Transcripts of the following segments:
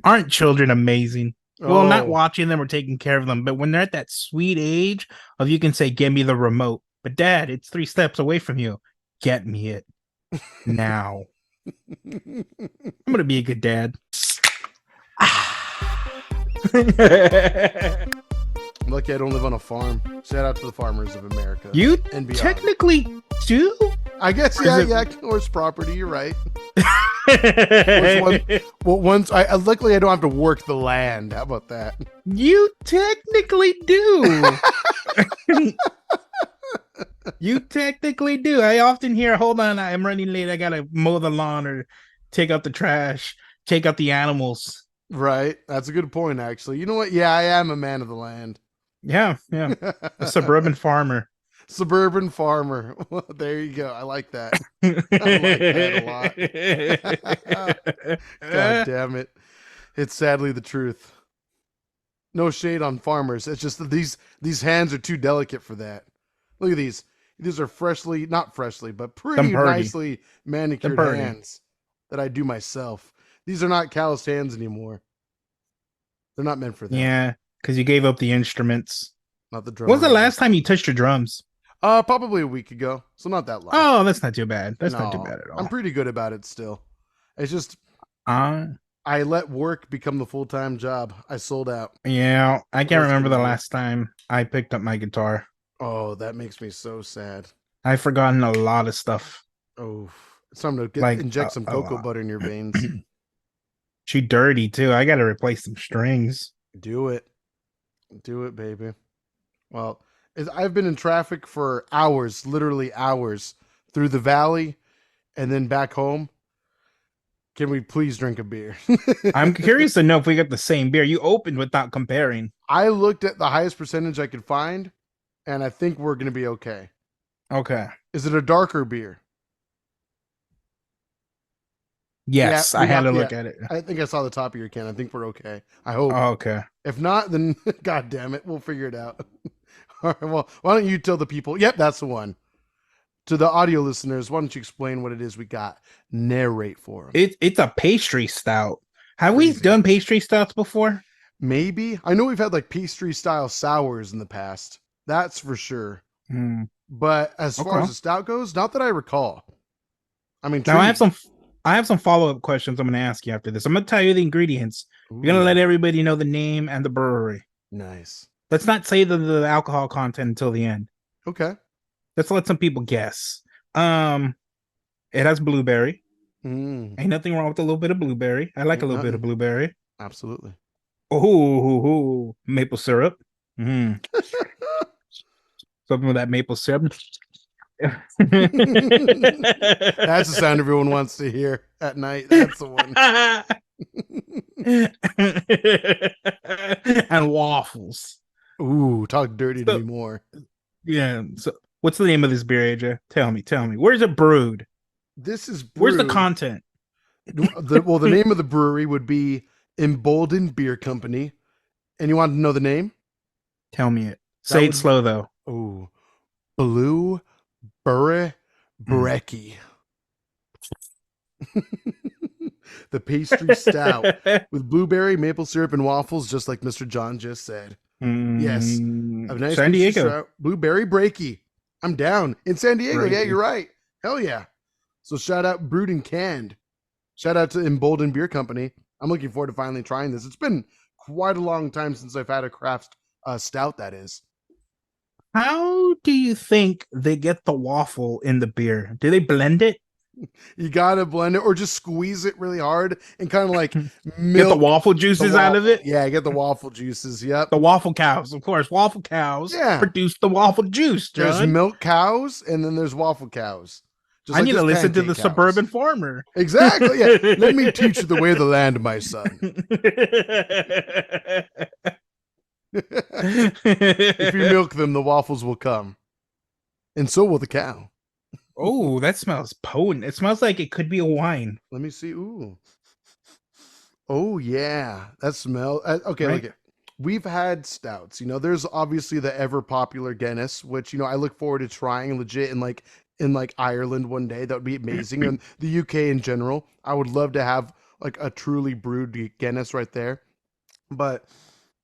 Aren't children amazing? Well, not Oh, watching them or taking care of them, but when they're at that sweet age of you can say, "Give me the remote," but Dad, it's 3 steps away from you. Get me it now. I'm gonna be a good dad. lucky I don't live on a farm. Shout out to the farmers of America You and beyond. technically do. I guess, Or is yeah, it? yeah, horse property. You're right. Which one? Well, once luckily I don't have to work the land. How about that? You technically do. You technically do. I often hear, "Hold on, I'm running late. I gotta mow the lawn or take out the trash, take out the animals." Right. That's a good point, actually. You know what? Yeah, I am a man of the land. Yeah, yeah. A suburban farmer. Suburban farmer. Well, there you go. I like that. I like that a lot. God damn it. It's sadly the truth. No shade on farmers. It's just that these hands are too delicate for that. Look at these. These are freshly, not freshly, but Them pretty purdy. nicely Them manicured purdy. hands that I do myself. These are not calloused hands anymore. They're not meant for that. Yeah, because you gave up the instruments. Not the When's drummer the role. last time you touched your drums? Probably a week ago, so not that long. Oh, that's not too bad. That's not too No, bad at I'm all. pretty good about it still. It's just Uh, I let work become the full-time job. I sold out. yeah, I can't What remember can you the do? last time I picked up my guitar. Oh, that makes me so sad. I've forgotten a lot of stuff, Oh, it's time to get like inject some a cocoa lot. butter in your veins. She dirty too. I got to replace some strings. Do it. Do it, baby. Well, I've been in traffic for hours, literally hours, through the valley and then back home. Can we please drink a beer? I'm curious to know if we got the same beer. You opened without comparing. I looked at the highest percentage I could find, and I think we're going to be okay. Okay. Is it a darker beer? Yeah, Yes, I we had got, to yeah. look at it. I think I saw the top of your can. I think we're okay. I hope. Okay. If not, then God damn it, we'll figure it out. All right, well, why don't you tell the people? Yep, that's the one. To the audio listeners, why don't you explain what it is we got? Narrate for them. It's a pastry stout. Have we Crazy. done pastry stouts before? Maybe. I know we've had like pastry style sours in the past. That's for sure. Hmm. But as far as Okay. the stout goes, not that I recall. I'm Now intrigued. I have some follow-up questions I'm going to ask you after this. I'm going to tell you the ingredients. You're going to let Ooh, everybody know the name and the brewery. nice. Let's not say the alcohol content until the end. Okay. Let's let some people guess. Um, it has blueberry. Mm, Ain't nothing wrong with a little bit of blueberry. I like a ain't little bit of nothing. blueberry. Absolutely. Oh, maple syrup. Mm, something with that maple syrup. That's the sound everyone wants to hear at night. That's the one. And waffles. Ooh, talk dirty to me So more. yeah. So what's the name of this beer, AJ? Tell me. Tell me. Where's it brewed? This is Where's the brewed. content? The name of the brewery would be Emboldened Beer Company. And you want to know the name? Tell me it. That Say it would slow though. oh Blue Burre Mm. Breckie. The pastry stout with blueberry, maple syrup, and waffles, just like Mr. John just said. Yes, a nice San pastry Diego. stout, blueberry breaky. I'm down in San Diego. Yeah, Breaky. you're right. Hell yeah. So shout out Brewed and Canned. Shout out to Emboldened Beer Company. I'm looking forward to finally trying this. It's been quite a long time since I've had a craft stout. That is. How do you think they get the waffle in the beer? Do they blend it? You gotta blend it or just squeeze it really hard and kind of like Get the milk waffle the juices out of waffle. it? Yeah, get the waffle juices. Yep. The waffle cows, of course. Waffle cows Yeah. produce the waffle juice, There's John. milk cows and then there's waffle cows. Just I like need to this listen to pancake the cows. suburban farmer. Exactly. Yeah. Let me teach you the way of the land, my son. If you milk them, the waffles will come. And so will the cow. Oh, that smells potent. It smells like it could be a wine, Let me see. Ooh. Oh yeah, that smell. Okay, look right? at. We've had stouts. There's obviously the ever popular Guinness, which I look forward to trying legit in like Ireland one day. That would be amazing, and the UK in general. I would love to have like a truly brewed Guinness right there. But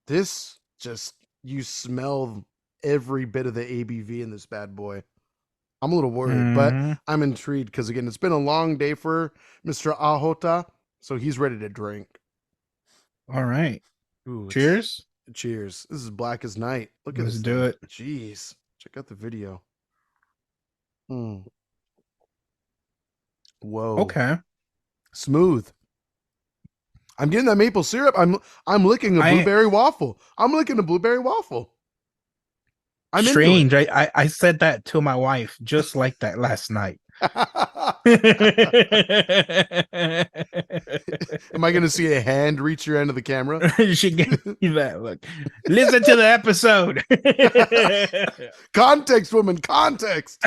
this just, you smell every bit of the ABV in this bad boy. I'm a little worried, but Hmm. I'm intrigued because, again, it's been a long day for Mr. Ahota, so he's ready to drink. All right. Ooh, it's Cheers. cheers. This is black as night. Look at Let's this do thing. it. Jeez. Check out the video. Mm. Whoa. Okay. Smooth. I'm getting that maple syrup. I'm licking a I blueberry waffle. I'm licking a blueberry waffle. I'm into it. strange. I said that to my wife just like that last night. Am I going to see a hand reach your end of the camera? She gave me that look. Listen to the episode. Context, woman, context.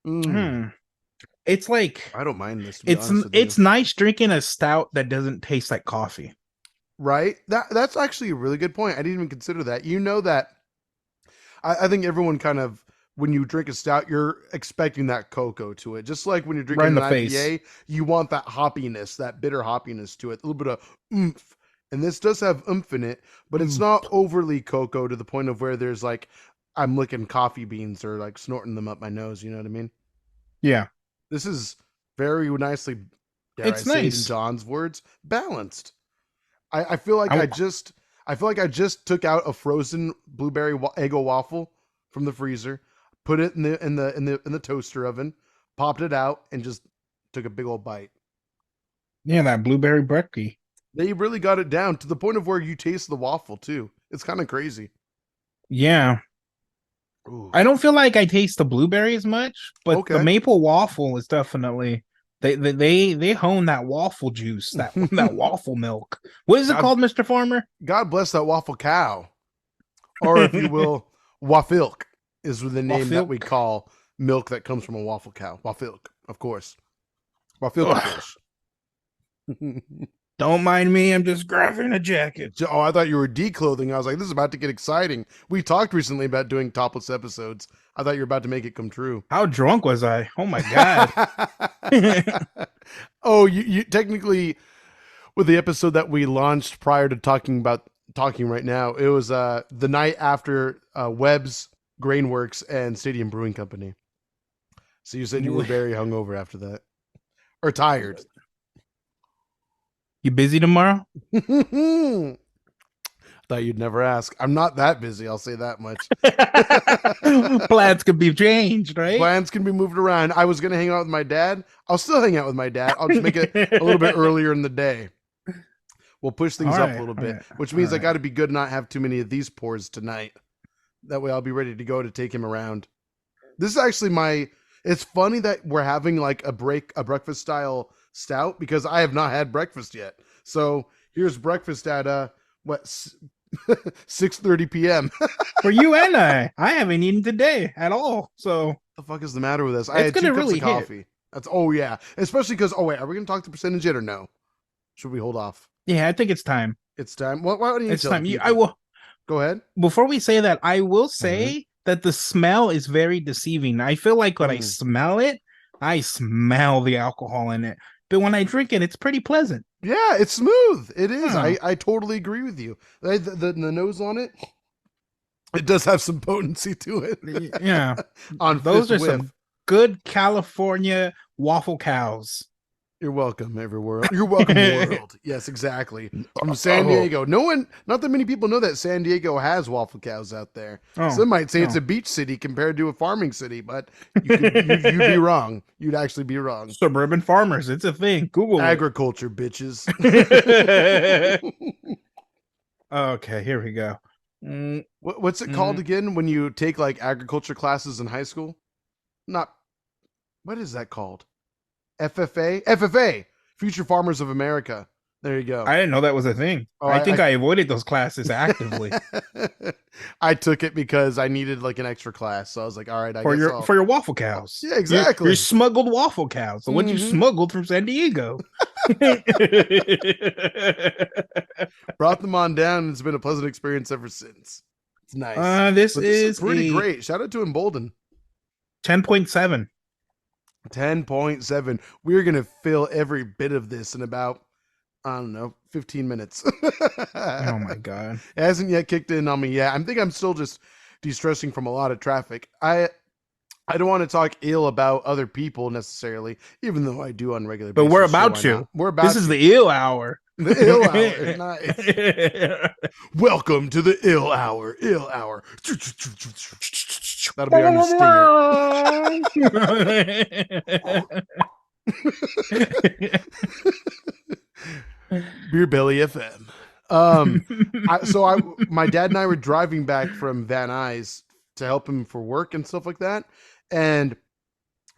Hmm. It's like I don't mind this, to be honest with you. it's nice drinking a stout that doesn't taste like coffee. Right? That's actually a really good point. I didn't even consider that. You know that I think everyone kind of, when you drink a stout, you're expecting that cocoa to it. Just like when you're Right in drinking the an face. IPA, you want that hoppiness, that bitter hoppiness to it, a little bit of oomph. And this does have oomph in it, but it's not overly cocoa to the point of where there's like, I'm licking coffee beans or like snorting them up my nose. You know what I mean? Yeah. This is very nicely, dare I It's say it in nice. John's words, balanced. I feel like I, I feel like I just took out a frozen blueberry Eggo waffle from the freezer, put it in the toaster oven, popped it out, and just took a big old bite. yeah, that blueberry brekkie. They really got it down to the point of where you taste the waffle too. It's kind of crazy. Yeah. Ooh. I don't feel like I taste the blueberry as much, but the Okay. maple waffle is definitely they hone that waffle juice, that that waffle milk. What is it called, Mr. Farmer? God bless that waffle cow, or if you will, wafilk is the name that we Waffilk? call milk that comes from a waffle cow. Wafilk, of course. Wafilk fish. Don't mind me, I'm just grabbing a jacket. Oh, I thought you were declothing. I was like, this is about to get exciting. We talked recently about doing topless episodes. I thought you were about to make it come true. How drunk was I? Oh my god. Oh, you technically, with the episode that we launched prior to talking right now, it was the night after Webb's Grainworks and Stadium Brewing Company. So you said you were very hungover after that, or tired. You busy tomorrow? Thought you'd never ask. I'm not that busy, I'll say that much. Plans could be changed, right? Plans can be moved around. I was going to hang out with my dad. I'll still hang out with my dad. I'll just make it a little bit earlier in the day. We'll push things up a little bit, which means I got to be good and not have too many of these pours tonight. That way I'll be ready to go to take him around. This is actually it's funny that we're having like a breakfast style stout because I have not had breakfast yet. So here's breakfast at 6:30 p.m. For you and I haven't eaten today at all. So the fuck is the matter with us? I it's had 2 gonna cups really of coffee. That's yeah, especially because wait, are we gonna talk the percentage yet or no? Should we hold off? Yeah, I think it's time. It's time. Why don't you It's tell time. the people? I will. Go ahead. Before we say that, I will say that the smell is very deceiving. I feel like when I smell it, I smell the alcohol in it. But when I drink it, it's pretty pleasant. Yeah, it's smooth. It is. I totally agree with you. The nose on it, it does have some potency to it. Yeah. On those are whiff. some good California waffle cows. You're welcome, everywhere. You're welcome, world. Yes, exactly. From San Diego. Not that many people know that San Diego has waffle cows out there. Some might say it's a beach city compared to a farming city, but you'd be wrong. You'd actually be wrong. Suburban farmers, it's a thing. Google agriculture, bitches. Okay, here we go. What's it called again when you take like agriculture classes in high school? What is that called? FFA, Future Farmers of America. There you go. I didn't know that was a thing. I think I avoided those classes actively. I took it because I needed like an extra class, so I was like, all right, for your waffle cows. Yeah, exactly. Your smuggled waffle cows, the ones you smuggled from San Diego. Brought them on down, and it's been a pleasant experience ever since. It's nice. This is pretty great. Shout out to Embolden. 10.7. 10.7. We're going to fill every bit of this in about, I don't know, 15 minutes. Oh It my god. hasn't yet kicked in on me yet. I think I'm still just de-stressing from a lot of traffic. I don't want to talk ill about other people necessarily, even though I do on a regular But we're basis. Sure, about why not? to. We're This about is to. the ill hour. The ill hour. Nice. Welcome to the ill hour. Ill hour. That'll be our new stinger. Beer Belly FM. My dad and I were driving back from Van Nuys to help him for work and stuff like that, and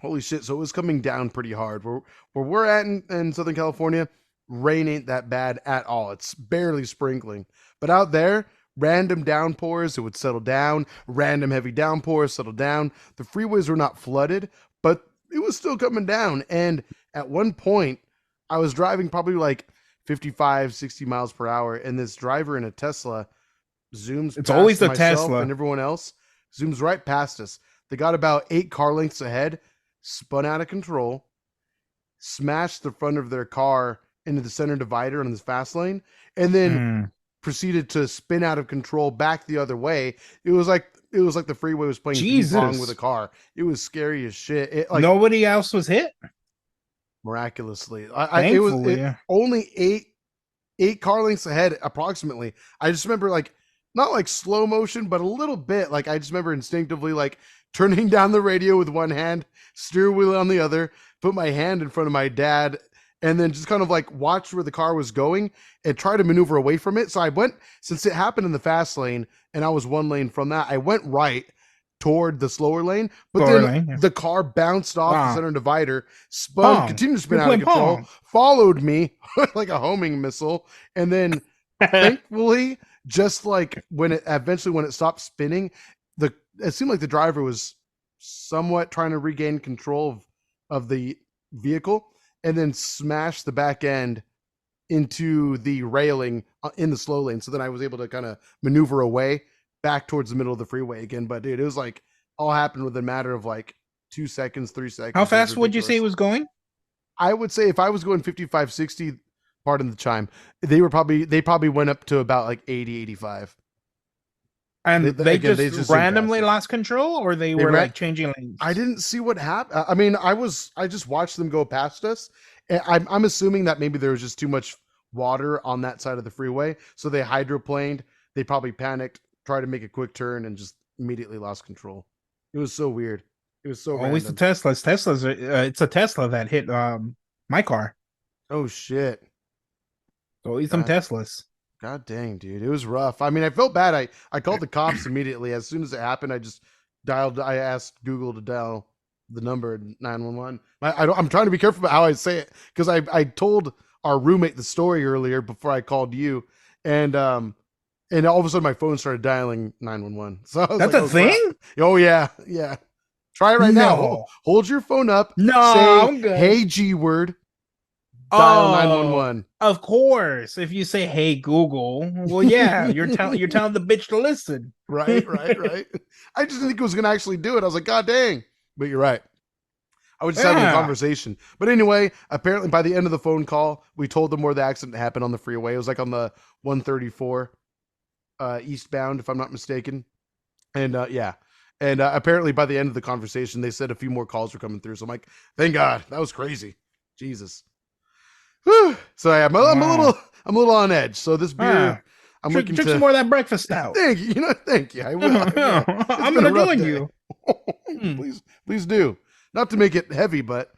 holy shit! So it was coming down pretty hard. Where we're at in Southern California, rain ain't that bad at all. It's barely sprinkling, but out there, random downpours, it would settle down. Random heavy downpours settle down. The freeways were not flooded, but it was still coming down. And at one point, I was driving probably like 55, 60 miles per hour, and this driver in a Tesla zooms It's always past the myself and Tesla. everyone else, zooms right past us. They got about 8 car lengths ahead, spun out of control, smashed the front of their car into the center divider on this fast lane, and then Mm. proceeded to spin out of control back the other way. It was like the freeway was playing ping pong with a Jesus. car. It was scary as shit. It like Nobody else was hit. miraculously. It was Thankfully. only 8 car lengths ahead approximately. I just remember like not like slow motion, but a little bit. Like I just remember instinctively like turning down the radio with one hand, steer wheel on the other, put my hand in front of my dad, and then just kind of like watch where the car was going and try to maneuver away from it. So I went, since it happened in the fast lane and I was one lane from that, I went right toward the slower lane, but Slower then lane, yeah. the car bounced off the Ah, center divider, spun, Pong. continued to spin You're out of playing control, Pong. followed me like a homing missile, and then thankfully, just like when it stopped spinning, the it seemed like the driver was somewhat trying to regain control of the vehicle, and then smashed the back end into the railing in the slow lane. So then I was able to kind of maneuver away back towards the middle of the freeway again. But dude, it was like all happened within a matter of like 2 seconds, How 3 seconds. It was fast would you say it ridiculous. was going? I would say if I was going 55, 60, pardon the chime, they probably went up to about like 80, 85. And they Again, just they just zoomed past randomly us. lost control, or they They were ran. like changing I lanes? didn't see what happened. I mean, I just watched them go past us. And I'm assuming that maybe there was just too much water on that side of the freeway, so they hydroplaned. They probably panicked, tried to make a quick turn, and just immediately lost control. It was so weird. It was so Always the random. Teslas. Teslas. It's a Tesla that hit my car. Oh shit! Always some God, Teslas. God dang, dude, it was rough. I mean, I felt bad. I called the cops immediately as soon as it happened. I just dialed. I asked Google to dial the number 911. I'm trying to be careful about how I say it because I told our roommate the story earlier before I called you, and all of a sudden my phone started dialing 911. So I was That's like, a oh crap. thing? Oh yeah, yeah. Try it right now. No. Hold your phone up. No, Say I'm good. hey G word. Dial Oh, 911. of course. If you say, "Hey Google," well, yeah, you're telling the bitch to listen. Right, right, right. I just didn't think it was gonna actually do it. I was like, God dang. But you're right. I was just having a Yeah. conversation. But anyway, apparently by the end of the phone call, we told them where the accident happened on the freeway. It was like on the 134 eastbound, if I'm not mistaken. And yeah. And apparently by the end of the conversation, they said a few more calls were coming through. So I'm like, thank God. That was crazy. Jesus. Whew. So yeah, Wow. I'm a little on edge. So this beer, Ah, I'm drink, looking drink some to more of that breakfast stout. thank you. Thank you. I will. Yeah. It's I'm been a gonna rough join day. you. Hmm. Please do. Not to make it heavy, but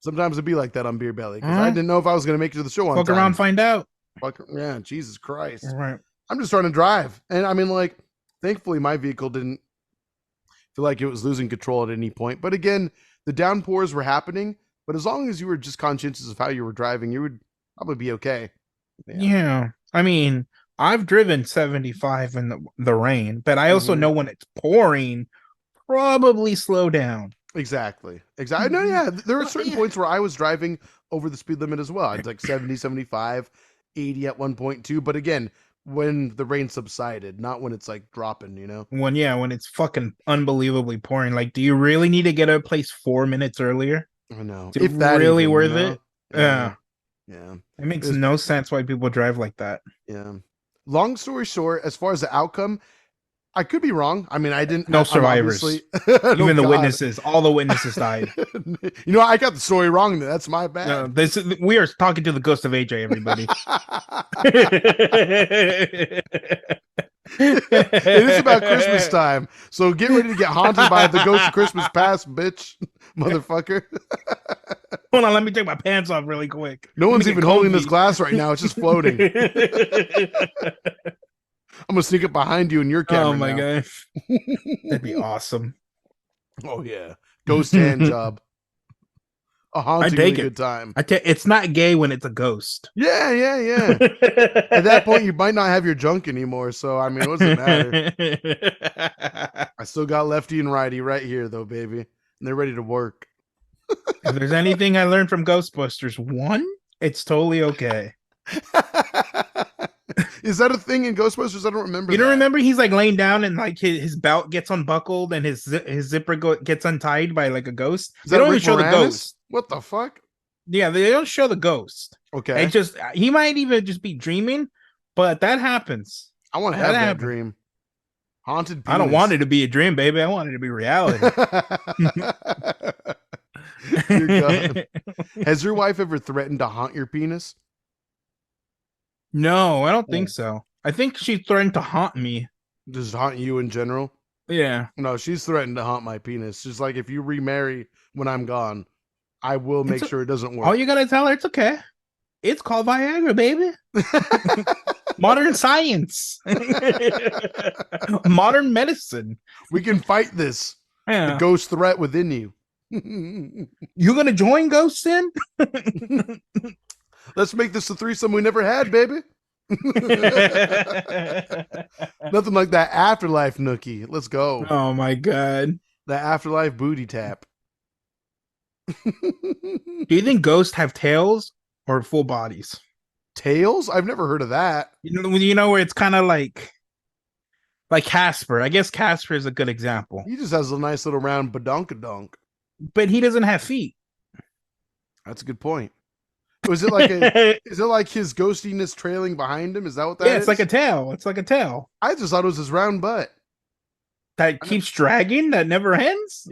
sometimes it'd be like that on Beer Belly because I Huh? didn't know if I was going to make it to the show on Fuck around, time. find out. Fuck, yeah, Jesus All Christ. right. I'm just trying to drive. And I mean, like, thankfully my vehicle didn't feel like it was losing control at any point. But again, the downpours were happening. But as long as you were just conscientious of how you were driving, you would probably be okay. Yeah. Yeah. I mean, I've driven 75 in the rain, but I also Mm-hmm. know when it's pouring, probably slow down. Exactly. Exactly. No, yeah. There are Well, certain yeah. points where I was driving over the speed limit as well. It's like 70, 75, 80 at one point too. But again, when the rain subsided, not when it's like dropping, you know? When it's fucking unbelievably pouring. Like, do you really need to get a place 4 minutes earlier? I know. Is it If that really even, you worth know? it? Yeah. Yeah. Yeah. It makes It's, no sense why people drive like that. yeah. Long story short, as far as the outcome, I could be wrong. I mean, No I'm obviously, survivors. no Even the God. witnesses, all the witnesses died. I got the story wrong. That's my No, bad. we are talking to the ghost of AJ, everybody. It is about Christmas time, so get ready to get haunted by the ghost of Christmas past, bitch, motherfucker. Hold on, let me take my pants off really quick. No Let me one's get even holding this comfy. glass right now. It's just floating. I'm gonna sneak up behind you in your Oh camera my now. gosh, that'd be awesome. Oh yeah, ghost hand job. A I hauntingly take it. good time. It's not gay when it's a ghost. Yeah, yeah, yeah. At that point, you might not have your junk anymore. So I mean, what does it matter? I still got lefty and righty right here, though, baby, and they're ready to work. If there's anything I learned from Ghostbusters, one, it's totally okay. Is that a thing in Ghostbusters? I don't remember You don't that. remember he's like laying down and like his belt gets unbuckled and his zipper gets untied by like a ghost. Is They that don't even Rick show the Moranis? ghost. What the fuck? Yeah, they don't show the ghost. Okay, It just he might even just be dreaming, but that happens. I want to That have that happens. dream. Haunted I don't penis. want it to be a dream, baby. I want it to be reality. Dear God. Has your wife ever threatened to haunt your penis? No, I don't think so. I think she threatened to haunt me. Just haunt you in general? Yeah. No, she's threatened to haunt my penis. She's like, if you remarry when I'm gone, I will make sure it doesn't work. All you gotta tell her it's okay. It's called Viagra, baby. Modern science. Modern medicine. We can fight this. Yeah. The ghost threat within you. You gonna join Ghost Sin? Let's make this a threesome we never had, baby. Nothing like that afterlife nookie. Let's go. Oh my god. That afterlife booty tap. Do you think ghosts have tails or full bodies? Tails? I've never heard of that. You know where it's kind of like Casper. I guess Casper is a good example. He just has a nice little round badonkadonk. But he doesn't have feet. That's a good point. Is it like is it like his ghostiness trailing behind him? Is that what that is? Yeah, it's like a tail. It's like a tail I just thought it was his round butt. that keeps dragging, that never ends.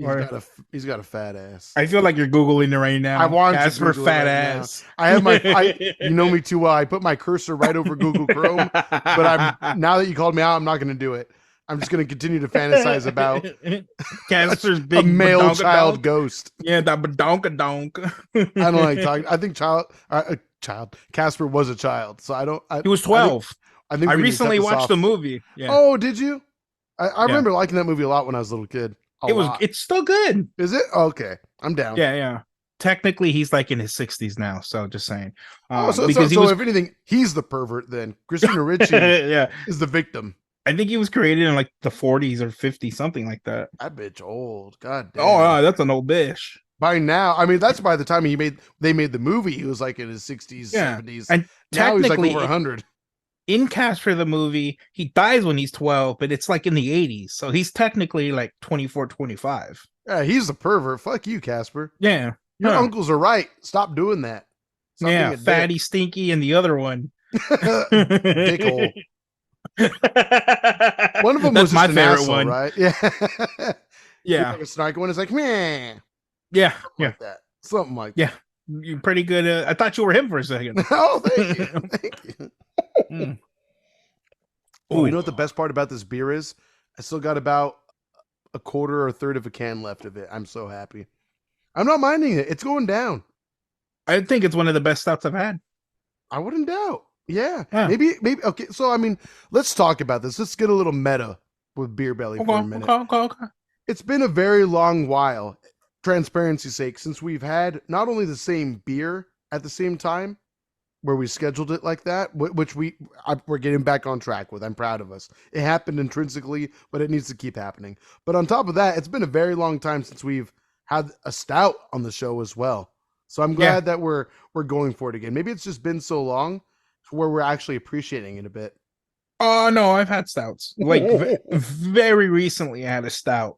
He's got a fat ass. I feel like you're googling it right now. I want Casper to Google fat it right ass. Now. I have you know me too well. I put my cursor right over Google Chrome, but now that you called me out, I'm not going to do it. I'm just going to continue to fantasize about Casper's big a male child badonkadonk. ghost. Yeah, that badonkadonk. I don't like talking. I think Casper was a child, so I don't. He was 12. I think I we need to recently cut this watched off. the movie. Yeah. Oh, did you? I remember liking that movie a lot when I was a little kid. It's still good. Is it? Okay, I'm down. Yeah. Technically, he's like in his 60s now. So just saying. So if anything, he's the pervert then. Christina Ricci is the victim. I think he was created in like the 40s or 50s, something like that. That bitch old. God damn. Oh, that's an old bitch. By now, I mean that's by the time they made the movie, he was like in his 60s, 70s. And now he's like technically, over 100. In Casper the movie, he dies when he's 12, but it's like in the 80s. So he's technically like 24, 25. Yeah, he's the pervert. Fuck you, Casper. Yeah. Your uncles are right. Stop doing that. Stop yeah, being a Fatty, dick. Stinky, and the other one. Dickhole. One of them was my just favorite asshole, one, right? Yeah. Yeah. Like a snarky one is like, meh. Yeah. Like that. Something like that. Yeah. You're pretty good. I thought you were him for a second. Oh, thank you. Thank you. Oh, you know what the best part about this beer is? I still got about a quarter or a third of a can left of it. I'm so happy. I'm not minding it. It's going down. I think it's one of the best stouts I've had. I wouldn't doubt. Yeah. Maybe. Okay. So, I mean, let's talk about this. Let's get a little meta with Beer Belly for a minute. Okay. It's been a very long while, transparency's sake, since we've had not only the same beer at the same time, where we scheduled it like that, which we're getting back on track with. I'm proud of us. It happened intrinsically, but it needs to keep happening. But on top of that, it's been a very long time since we've had a stout on the show as well. So I'm glad that we're going for it again. Maybe it's just been so long to where we're actually appreciating it a bit. Oh no, I've had stouts. Like very recently, I had a stout.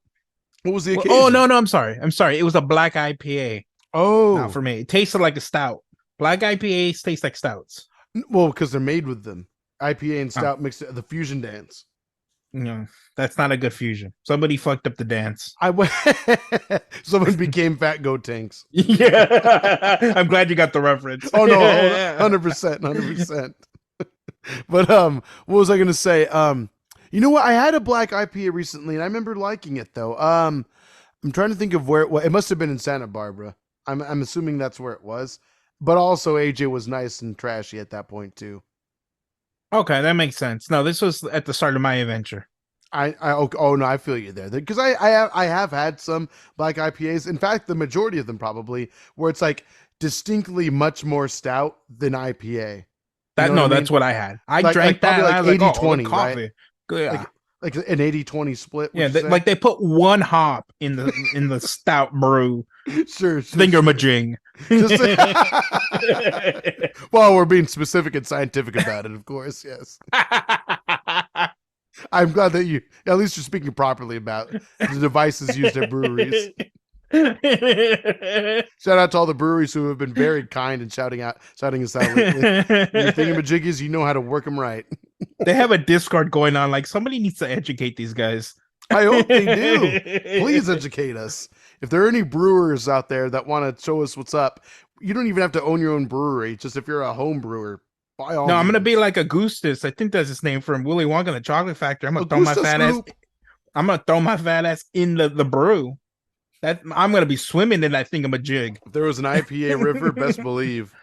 What was the Oh occasion? no, I'm sorry. I'm sorry. It was a black IPA. Not Oh, for me. It tasted like a stout. Black IPAs taste like stouts. well, because they're made with them. IPA and Oh, stout mixed, the fusion dance. no, that's not a good fusion. Somebody fucked up the dance. I went. Someone became fat goat tanks. Yeah, I'm glad you got the reference. Oh no, 100%, 100%. But what was I gonna say? You know what? I had a black IPA recently, and I remember liking it though. I'm trying to think of where it was. It must have been in Santa Barbara. I'm assuming that's where it was. But also, AJ was nice and trashy at that point too. Okay, that makes sense. No, this was at the start of my adventure. Oh no, I feel you there because I have had some black IPAs. In fact, the majority of them probably where it's like distinctly much more stout than IPA. You know what I mean? That's what I had. I Like drank that probably and like I was like, 80 oh, the 20, right? coffee. Yeah. Like an 80-20 split, would Yeah, you say? like they put one hop in the stout brew. Sure. Thingamajig. Just well, we're being specific and scientific about it, of course. Yes. I'm glad that at least you're speaking properly about the devices used at breweries. Shout out to all the breweries who have been very kind and shouting us out lately. Your thingamajiggies, you know how to work them right. They have a Discord going on. Like somebody needs to educate these guys. I hope they do. Please educate us. If there are any brewers out there that want to show us what's up, you don't even have to own your own brewery. Just if you're a home brewer, by all No, I'm means. gonna be like Augustus. I think that's his name from Willy Wonka and the Chocolate Factory. I'm gonna throw my fat ass. I'm gonna throw my fat ass in the brew. That I'm gonna be swimming in that thingamajig. If there was an IPA river, best believe.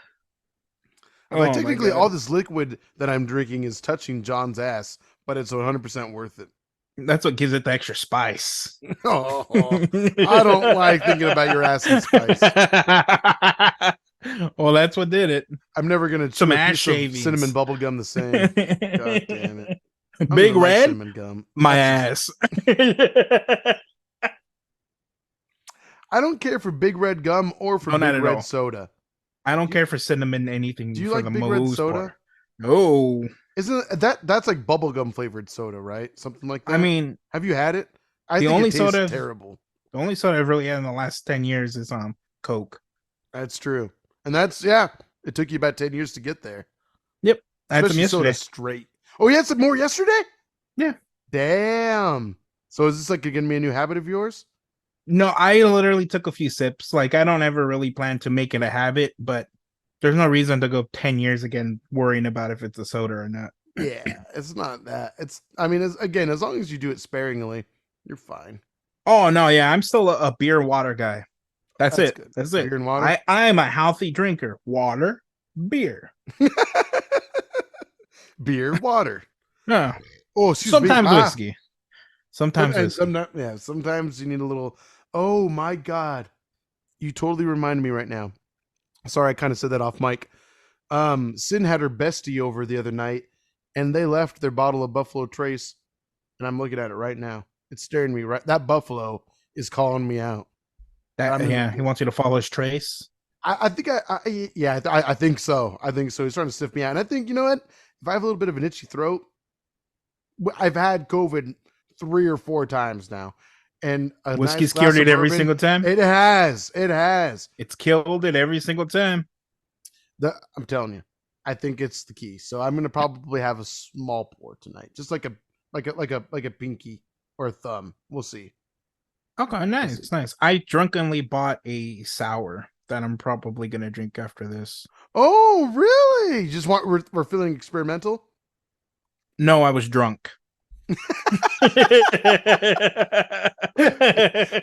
Like technically, all this liquid that I'm drinking is touching John's ass, but it's 100% worth it. That's what gives it the extra spice. Oh, I don't like thinking about your ass and spice. Well, that's what did it. I'm never gonna chew a piece of cinnamon bubble gum the same. God damn it! Big Red, cinnamon gum. My ass. I don't care for Big Red gum or for Big Red soda. I don't care for cinnamon anything. Do you like Big Red soda? No. Isn't that's like bubblegum flavored soda, right? Something like that. I mean, have you had it? I think it tastes terrible. The only soda I've really had in the last 10 years is Coke. That's true. And it took you about 10 years to get there. Yep. I had some yesterday. Soda straight. Oh, you had some more yesterday? Yeah. Damn. So is this like gonna be a new habit of yours? No, I literally took a few sips. Like I don't ever really plan to make it a habit, but there's no reason to go 10 years again worrying about if it's a soda or not. Yeah, it's not that. As long as you do it sparingly, you're fine. Oh no, yeah, I'm still a beer water guy. That's it. Good. That's it. Beer and water. I am a healthy drinker. Water, beer. Beer, water. No. Oh, sometimes whiskey. Sometimes whiskey. Sometimes you need a little. Oh my God. You totally reminded me right now. Sorry, I kind of said that off mic. Sin had her bestie over the other night, and they left their bottle of Buffalo Trace, and I'm looking at it right now. It's staring me right. That Buffalo is calling me out. He wants you to follow his trace. I think I think so. I think so. He's trying to sniff me out, and I think, you know what? If I have a little bit of an itchy throat, I've had COVID 3 or 4 times now. And whiskey's cured it every single time. It has. It's killed it every single time. I'm telling you, I think it's the key. So I'm gonna probably have a small pour tonight, just like a pinky or a thumb. We'll see. Okay, nice. I drunkenly bought a sour that I'm probably gonna drink after this. Oh, really? We're feeling experimental? No, I was drunk.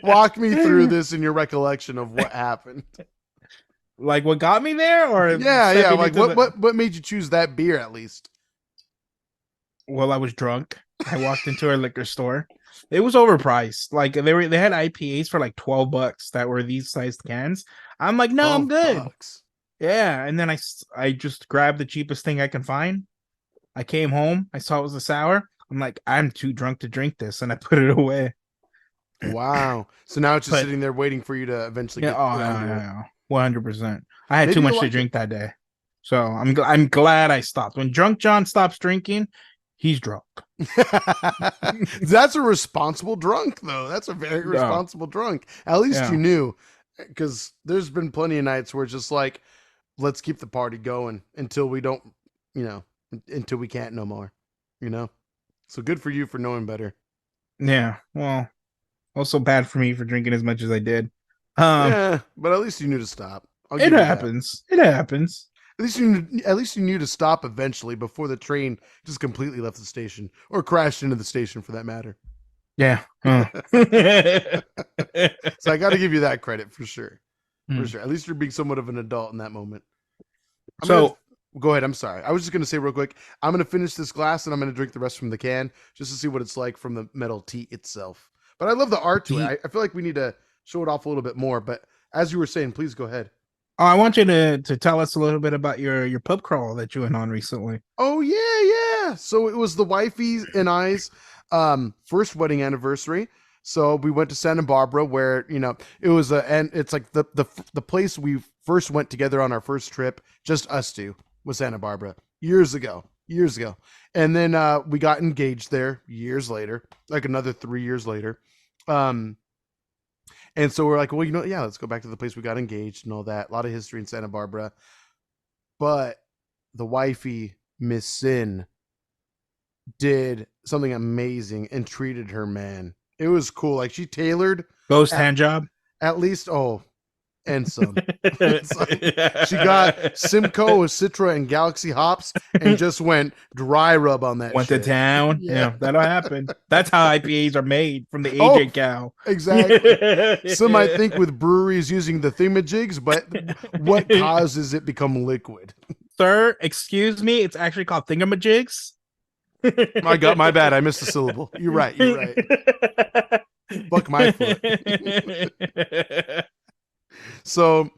Walk me through this in your recollection of what happened. Like what got me there, or like what made you choose that beer at least? Well, I was drunk. I walked into a liquor store. It was overpriced. Like they had IPAs for like $12 that were these sized cans. I'm like, no, I'm good. Yeah, and then I just grabbed the cheapest thing I can find. I came home. I saw it was a sour. I'm like, I'm too drunk to drink this, and I put it away. Wow. So now it's just sitting there waiting for you to eventually get around to it. 100%. I had too much to drink that day. So I'm glad I stopped. When Drunk John stops drinking, He's drunk. That's a responsible drunk, though. That's a very No. responsible drunk. At least you Yeah. knew, because there's been plenty of nights where it's just like, let's keep the party going until we don't, you know, until we can't no more, you know? So good for you for knowing better. Yeah. Well, also bad for me for drinking as much as I did. Um, Yeah, but at least you knew to stop. I'll it give you that. happens. It happens. At least you knew to stop eventually before the train just completely left the station or crashed into the station for that matter. Yeah. So I got to give you that credit for sure. For Hmm. sure. At least you're being somewhat of an adult in that moment. I'm gonna So, go ahead. I'm sorry. I was just gonna say real quick. I'm gonna finish this glass and I'm gonna drink the rest from the can just to see what it's like from the metal tea itself. But I love the art to it. the I feel like we need to show it off a little bit more. But as you were saying, please go ahead. I want you to tell us a little bit about your pub crawl that you went on recently. Oh yeah, yeah. So it was the wifey and I's first wedding anniversary. So we went to Santa Barbara, where it was and it's like the place we first went together on our first trip, just us two, was Santa Barbara years ago, and then we got engaged there years later, like another 3 years later. Um, and so we're like, well, yeah, let's go back to the place we got engaged and all that. A lot of history in Santa Barbara, but the wifey, Miss Sin, did something amazing and treated her man. It was cool. Like she tailored Ghost at, hand job. at least and some. It's like she got Simcoe, Citra, and Galaxy hops and just went dry rub on that Went to shit. town. Yeah. Yeah, that'll happen. That's how IPAs are made from the Oh, AJ cow. exactly. Some might think with breweries using the thingamajigs, but what causes it become liquid? Sir, excuse me. It's actually called thingamajigs. My bad. I missed a syllable. You're right. You're right. Fuck my foot. So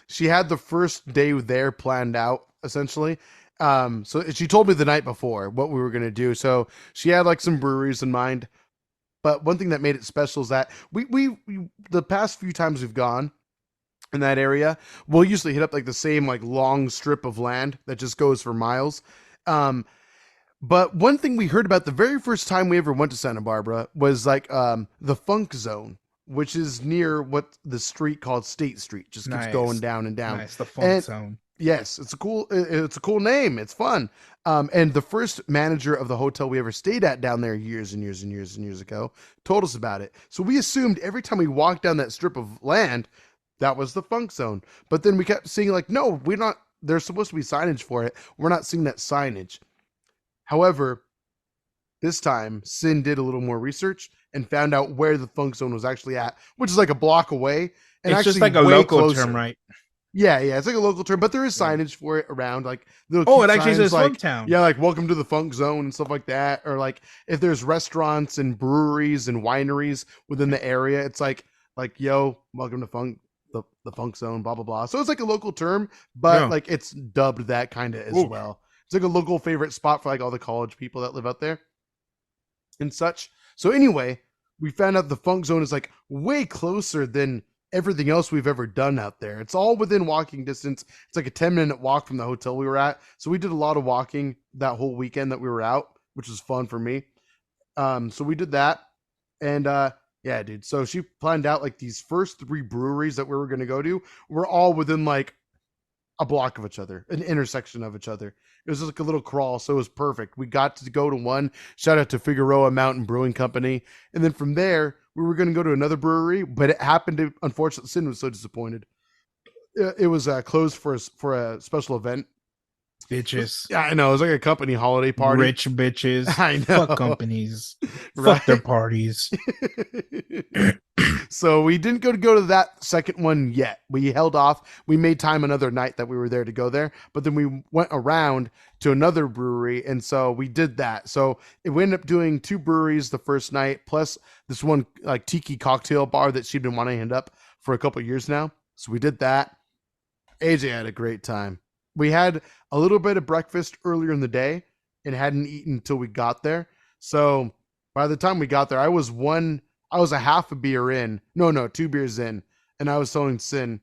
she had the first day there planned out essentially. So she told me the night before what we were going to do. So she had like some breweries in mind. But one thing that made it special is that we the past few times we've gone in that area, we'll usually hit up like the same like long strip of land that just goes for miles. Um, but one thing we heard about the very first time we ever went to Santa Barbara was like the Funk Zone, which is near what the street called State Street, just keeps going Nice. down and down. Nice. The funk And zone. yes, it's a cool name. It's fun. And the first manager of the hotel we ever stayed at down there years and years and years and years ago told us about it. So we assumed every time we walked down that strip of land, that was the Funk Zone. But then we kept seeing like, no, we're not. There's supposed to be signage for it. We're not seeing that signage. However, this time Sin did a little more research and found out where the Funk Zone was actually at, which is like a block away and It's just actually like a way local closer. term, right? Yeah, it's like a local term, but there is Yeah. signage for it around, like little Oh, cute it actually signs says like, Funktown. yeah, like welcome to the Funk Zone and stuff like that, or like if there's restaurants and breweries and wineries within the area, it's like yo, welcome to the Funk Zone, blah blah blah. So it's like a local term, but Yeah. like it's dubbed that kind of as Oof. well. It's like a local favorite spot for like all the college people that live out there and such. So anyway, we found out the Funk Zone is like way closer than everything else we've ever done out there. It's all within walking distance. It's like a 10-minute walk from the hotel we were at. So we did a lot of walking that whole weekend that we were out, which was fun for me. So we did that. And yeah, dude. So she planned out like these first 3 breweries that we were going to go to were all within like a block of each other, an intersection of each other. It was just like a little crawl, so it was perfect. We got to go to one. Shout out to Figueroa Mountain Brewing Company, and then from there we were going to go to another brewery, but it happened to. Unfortunately, Sin was so disappointed. It was closed for a special event. Bitches. Yeah, I know. It was like a company holiday party. Rich bitches. I know. Fuck companies. Right? Fuck their parties. So we didn't go to that second one yet. We held off. We made time another night that we were there to go there, but then we went around to another brewery, and so we did that. So we ended up doing 2 breweries the first night, plus this one like tiki cocktail bar that she'd been wanting to end up for a couple years now. So we did that. AJ had a great time. We had a little bit of breakfast earlier in the day and hadn't eaten until we got there. So by the time we got there, I was a half a beer in. No, 2 beers in. And I was telling Sin,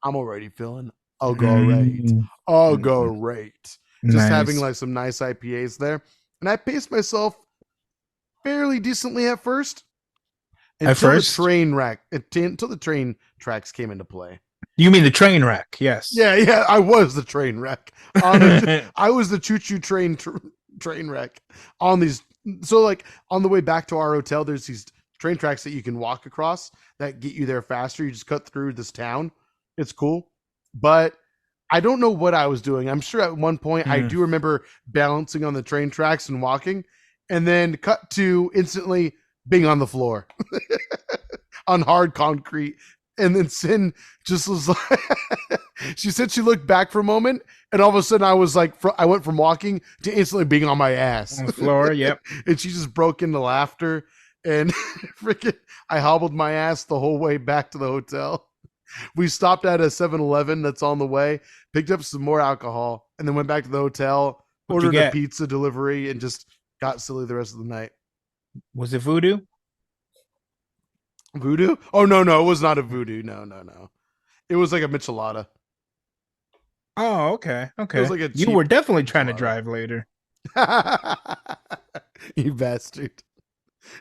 I'm already feeling I'll go right. Mm. I'll go right. Just having Nice. like some nice IPAs there. and I paced myself fairly decently at first At until first, until the train tracks came into play. you mean the train wreck? Yes. Yeah, I was the train wreck I was the choo-choo train wreck on these. So like on the way back to our hotel, there's these train tracks that you can walk across that get you there faster. You just cut through this town. It's cool, but I don't know what I was doing. I'm sure at one point I do remember balancing on the train tracks and walking, and then cut to instantly being on the floor on hard concrete. And then Sin just was like, she said she looked back for a moment, and all of a sudden I was like, I went from walking to instantly being on my ass On the floor. Yep. and she just broke into laughter, and freaking, I hobbled my ass the whole way back to the hotel. We stopped at a 7-Eleven that's on the way, picked up some more alcohol, and then went back to the hotel, What'd you ordered a get? pizza delivery, and just got silly the rest of the night. Was it voodoo? Voodoo? Oh, no, it was not a voodoo. No. It was like a michelada. Oh, okay. It was like a You cheap were definitely trying to michelada. drive later. You bastard.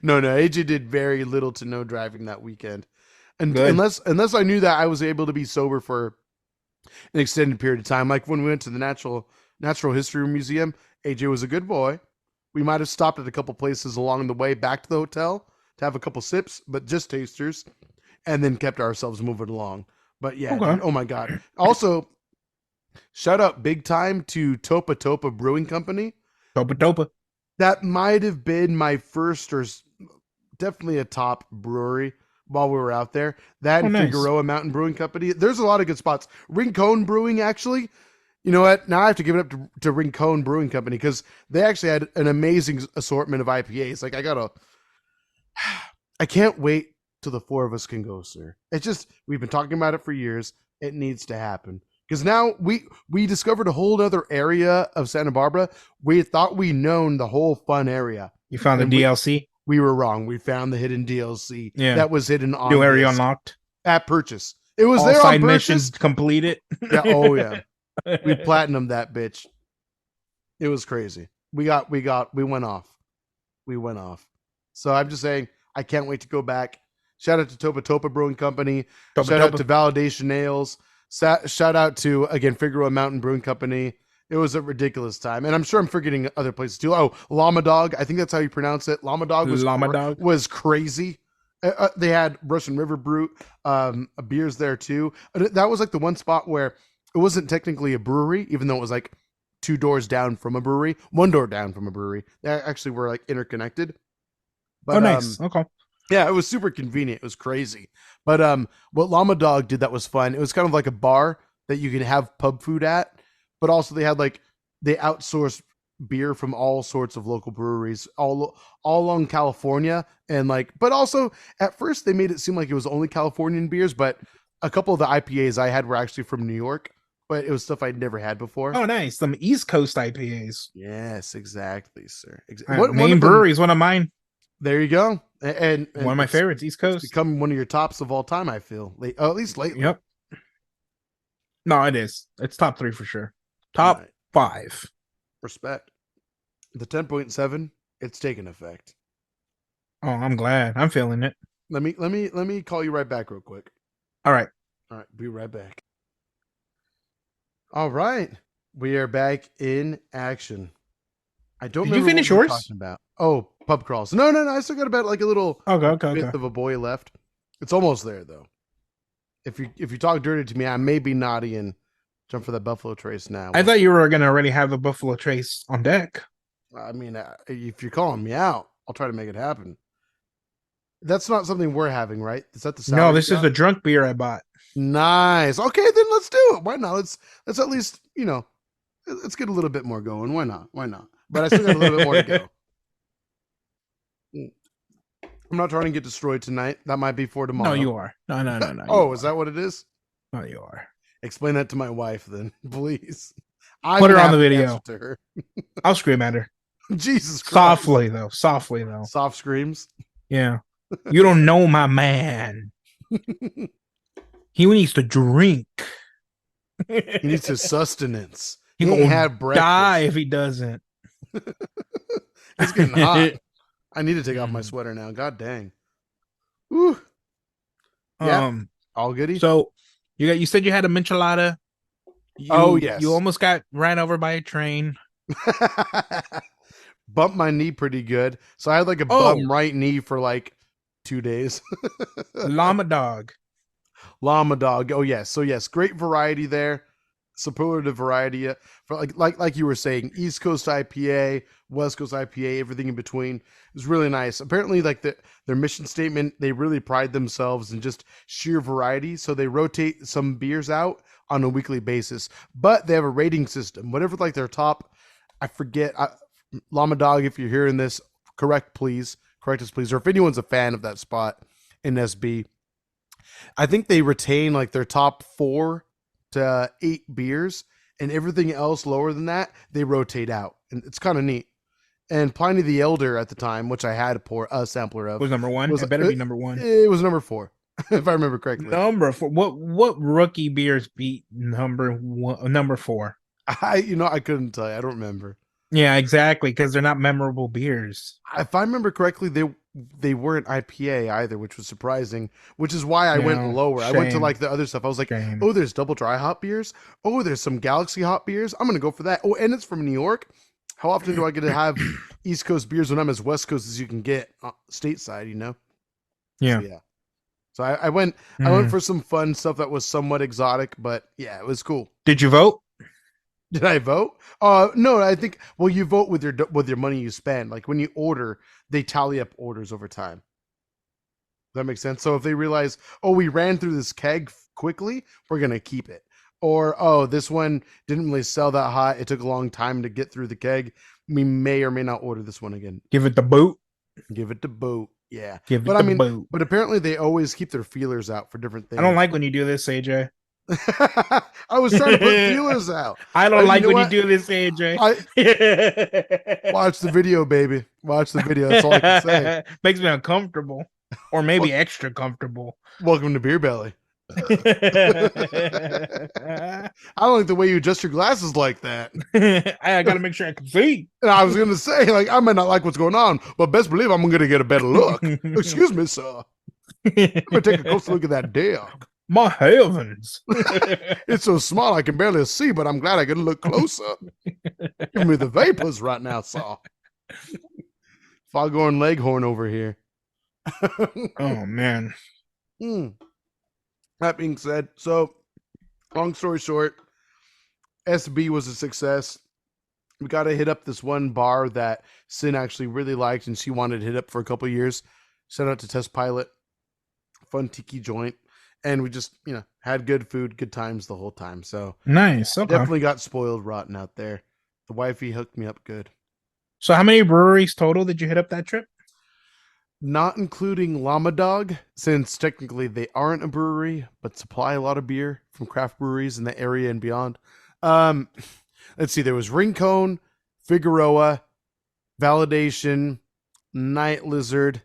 No, AJ did very little to no driving that weekend. And Good. unless I knew that I was able to be sober for an extended period of time. Like when we went to the Natural History Museum, AJ was a good boy. We might have stopped at a couple places along the way back to the hotel to have a couple sips, but just tasters, and then kept ourselves moving along. But yeah, Okay. dude, oh my God. Also, shout out big time to Topa Topa Brewing Company. Topa. That might have been my first or definitely a top brewery while we were out there. That and nice. Figueroa Mountain Brewing Company. There's a lot of good spots. Rincon Brewing, actually. You know what? Now I have to give it up to Rincon Brewing Company because they actually had an amazing assortment of IPAs. Like I can't wait till the four of us can go, sir. It's just, we've been talking about it for years. It needs to happen. Because now we discovered a whole other area of Santa Barbara. We thought we known the whole fun area. You found the DLC? We were wrong. We found the hidden DLC that was hidden on new area unlocked at purchase. It was all there side on purchase. missions completed. Yeah. Oh yeah. We platinumed that bitch. It was crazy. We went off. So I'm just saying, I can't wait to go back. Shout out to Topa Topa Brewing Company. Shout out to Validation Nails. Shout out to, again, Figueroa Mountain Brewing Company. It was a ridiculous time. And I'm sure I'm forgetting other places too. Oh, Llama Dog. I think that's how you pronounce it. Llama Dog was crazy. They had Russian River Brute beers there too. That was like the one spot where it wasn't technically a brewery, even though it was like 2 doors down from a brewery, 1 door down from a brewery. They actually were like interconnected. But, nice. Okay. Yeah, it was super convenient. It was crazy. But what Llama Dog did that was fun. It was kind of like a bar that you can have pub food at, but also they had they outsourced beer from all sorts of local breweries all along California, and but also at first they made it seem like it was only Californian beers, but a couple of the IPAs I had were actually from New York, but it was stuff I'd never had before. Oh, nice. Some East Coast IPAs. Yes, exactly, sir. Maine Brewery is one of mine. There you go. And one of my favorites, East Coast. It's become one of your tops of all time, I feel. At least lately. Yep. No, it is. It's top 3 for sure. Top 5. Respect. The 10.7, it's taken effect. Oh, I'm glad. I'm feeling it. Let me call you right back real quick. All right. Be right back. All right. We are back in action. I don't Did you finish yours? Talking about. Oh, pub crawls. No. I still got about like a little bit of a boy left. It's almost there though. If you talk dirty to me, I may be naughty and jump for the Buffalo Trace now. I thought you were gonna already have the Buffalo Trace on deck. I mean, if you're calling me out, I'll try to make it happen. That's not something we're having, right? Is that the No, this is the drunk beer I bought. Nice. Okay, then let's do it. Why not? Let's at least, let's get a little bit more going. Why not? But I still got a little bit more to go. I'm not trying to get destroyed tonight. That might be for tomorrow. No, you are. No. Oh, is that what it is? No, you are. Explain that to my wife then, please. Put her on the video. I'll scream at her. Jesus Christ. Softly though. Soft screams. Yeah. You don't know my man. He needs to drink. He needs his sustenance. He ain't gonna had breakfast. die if he doesn't. It's getting hot. I need to take off my sweater now. God dang. Woo. Yeah. um, All goody. so you said you had a michelada. Oh You yes. almost got ran over by a train. Bumped my knee pretty good. So I had like a Oh, bum right knee for like 2 days. llama dog. Llama dog. Oh yes. So yes, great variety there. Superlative variety for like you were saying, East Coast IPA, West Coast IPA, everything in between. It was really nice. Apparently, like their mission statement, they really pride themselves in just sheer variety. So they rotate some beers out on a weekly basis, but they have a rating system. Whatever like their top, I forget. Llama Dog, if you're hearing this, correct us please. Or if anyone's a fan of that spot in SB, I think they retain like their top 4 to 8 beers, and everything else lower than that they rotate out, and it's kind of neat. And Pliny the Elder at the time, which I had a sampler of, Was number one. was It better be number one. it was number 4, if I remember correctly. Number four. What rookie beers beat number one? Number four. I couldn't tell you. I don't remember. Yeah, exactly, because they're not memorable beers. If I remember correctly, they weren't IPA either, which was surprising. Which is why I went No, lower. I went to shame. like the other stuff. I was like, Shame. oh, there's double dry hop beers. Oh, there's some Galaxy hop beers. I'm gonna go for that. Oh, and it's from New York. How often do I get to have East Coast beers when I'm as West Coast as you can get stateside? Yeah. So, yeah. So I went for some fun stuff that was somewhat exotic, but yeah, it was cool. Did you vote? Did I vote? No, I think you vote with your money you spend. Like when you order, they tally up orders over time. Does that make sense? So if they realize, oh, we ran through this keg quickly, we're gonna keep it. Or oh, this one didn't really sell that hot. It took a long time to get through the keg. We may or may not order this one again. Give it the boot. Give it the boot. Yeah. Give it But the I mean, boot. but apparently they always keep their feelers out for different things. I don't like when you do this, AJ. I was trying to put feelers out. I don't like when you you do this, AJ. Watch the video, baby. Watch the video. That's all I can say. Makes me uncomfortable, or maybe extra comfortable. Welcome to Beer Belly. I don't like the way you adjust your glasses like that. I gotta make sure I can see. And I was gonna say, like, I might not like what's going on, but best believe I'm gonna get a better look. Excuse me, sir. I'm gonna take a closer look at that dick. My heavens. It's so small I can barely see, but I'm glad I can look closer. Give me the vapors right now, sir. Foghorn Leghorn over here. Oh man. That being said, so long story short, SB was a success. We got to hit up this one bar that Sin actually really liked and she wanted to hit up for a couple of years. Shout out to Test Pilot. Fun tiki joint. And we just, had good food, good times the whole time. So nice. Okay. Definitely got spoiled rotten out there. The wifey hooked me up good. So how many breweries total did you hit up that trip? Not including Llama Dog, since technically they aren't a brewery, but supply a lot of beer from craft breweries in the area and beyond. Let's see, there was Rincon, Figueroa, Validation, Night Lizard.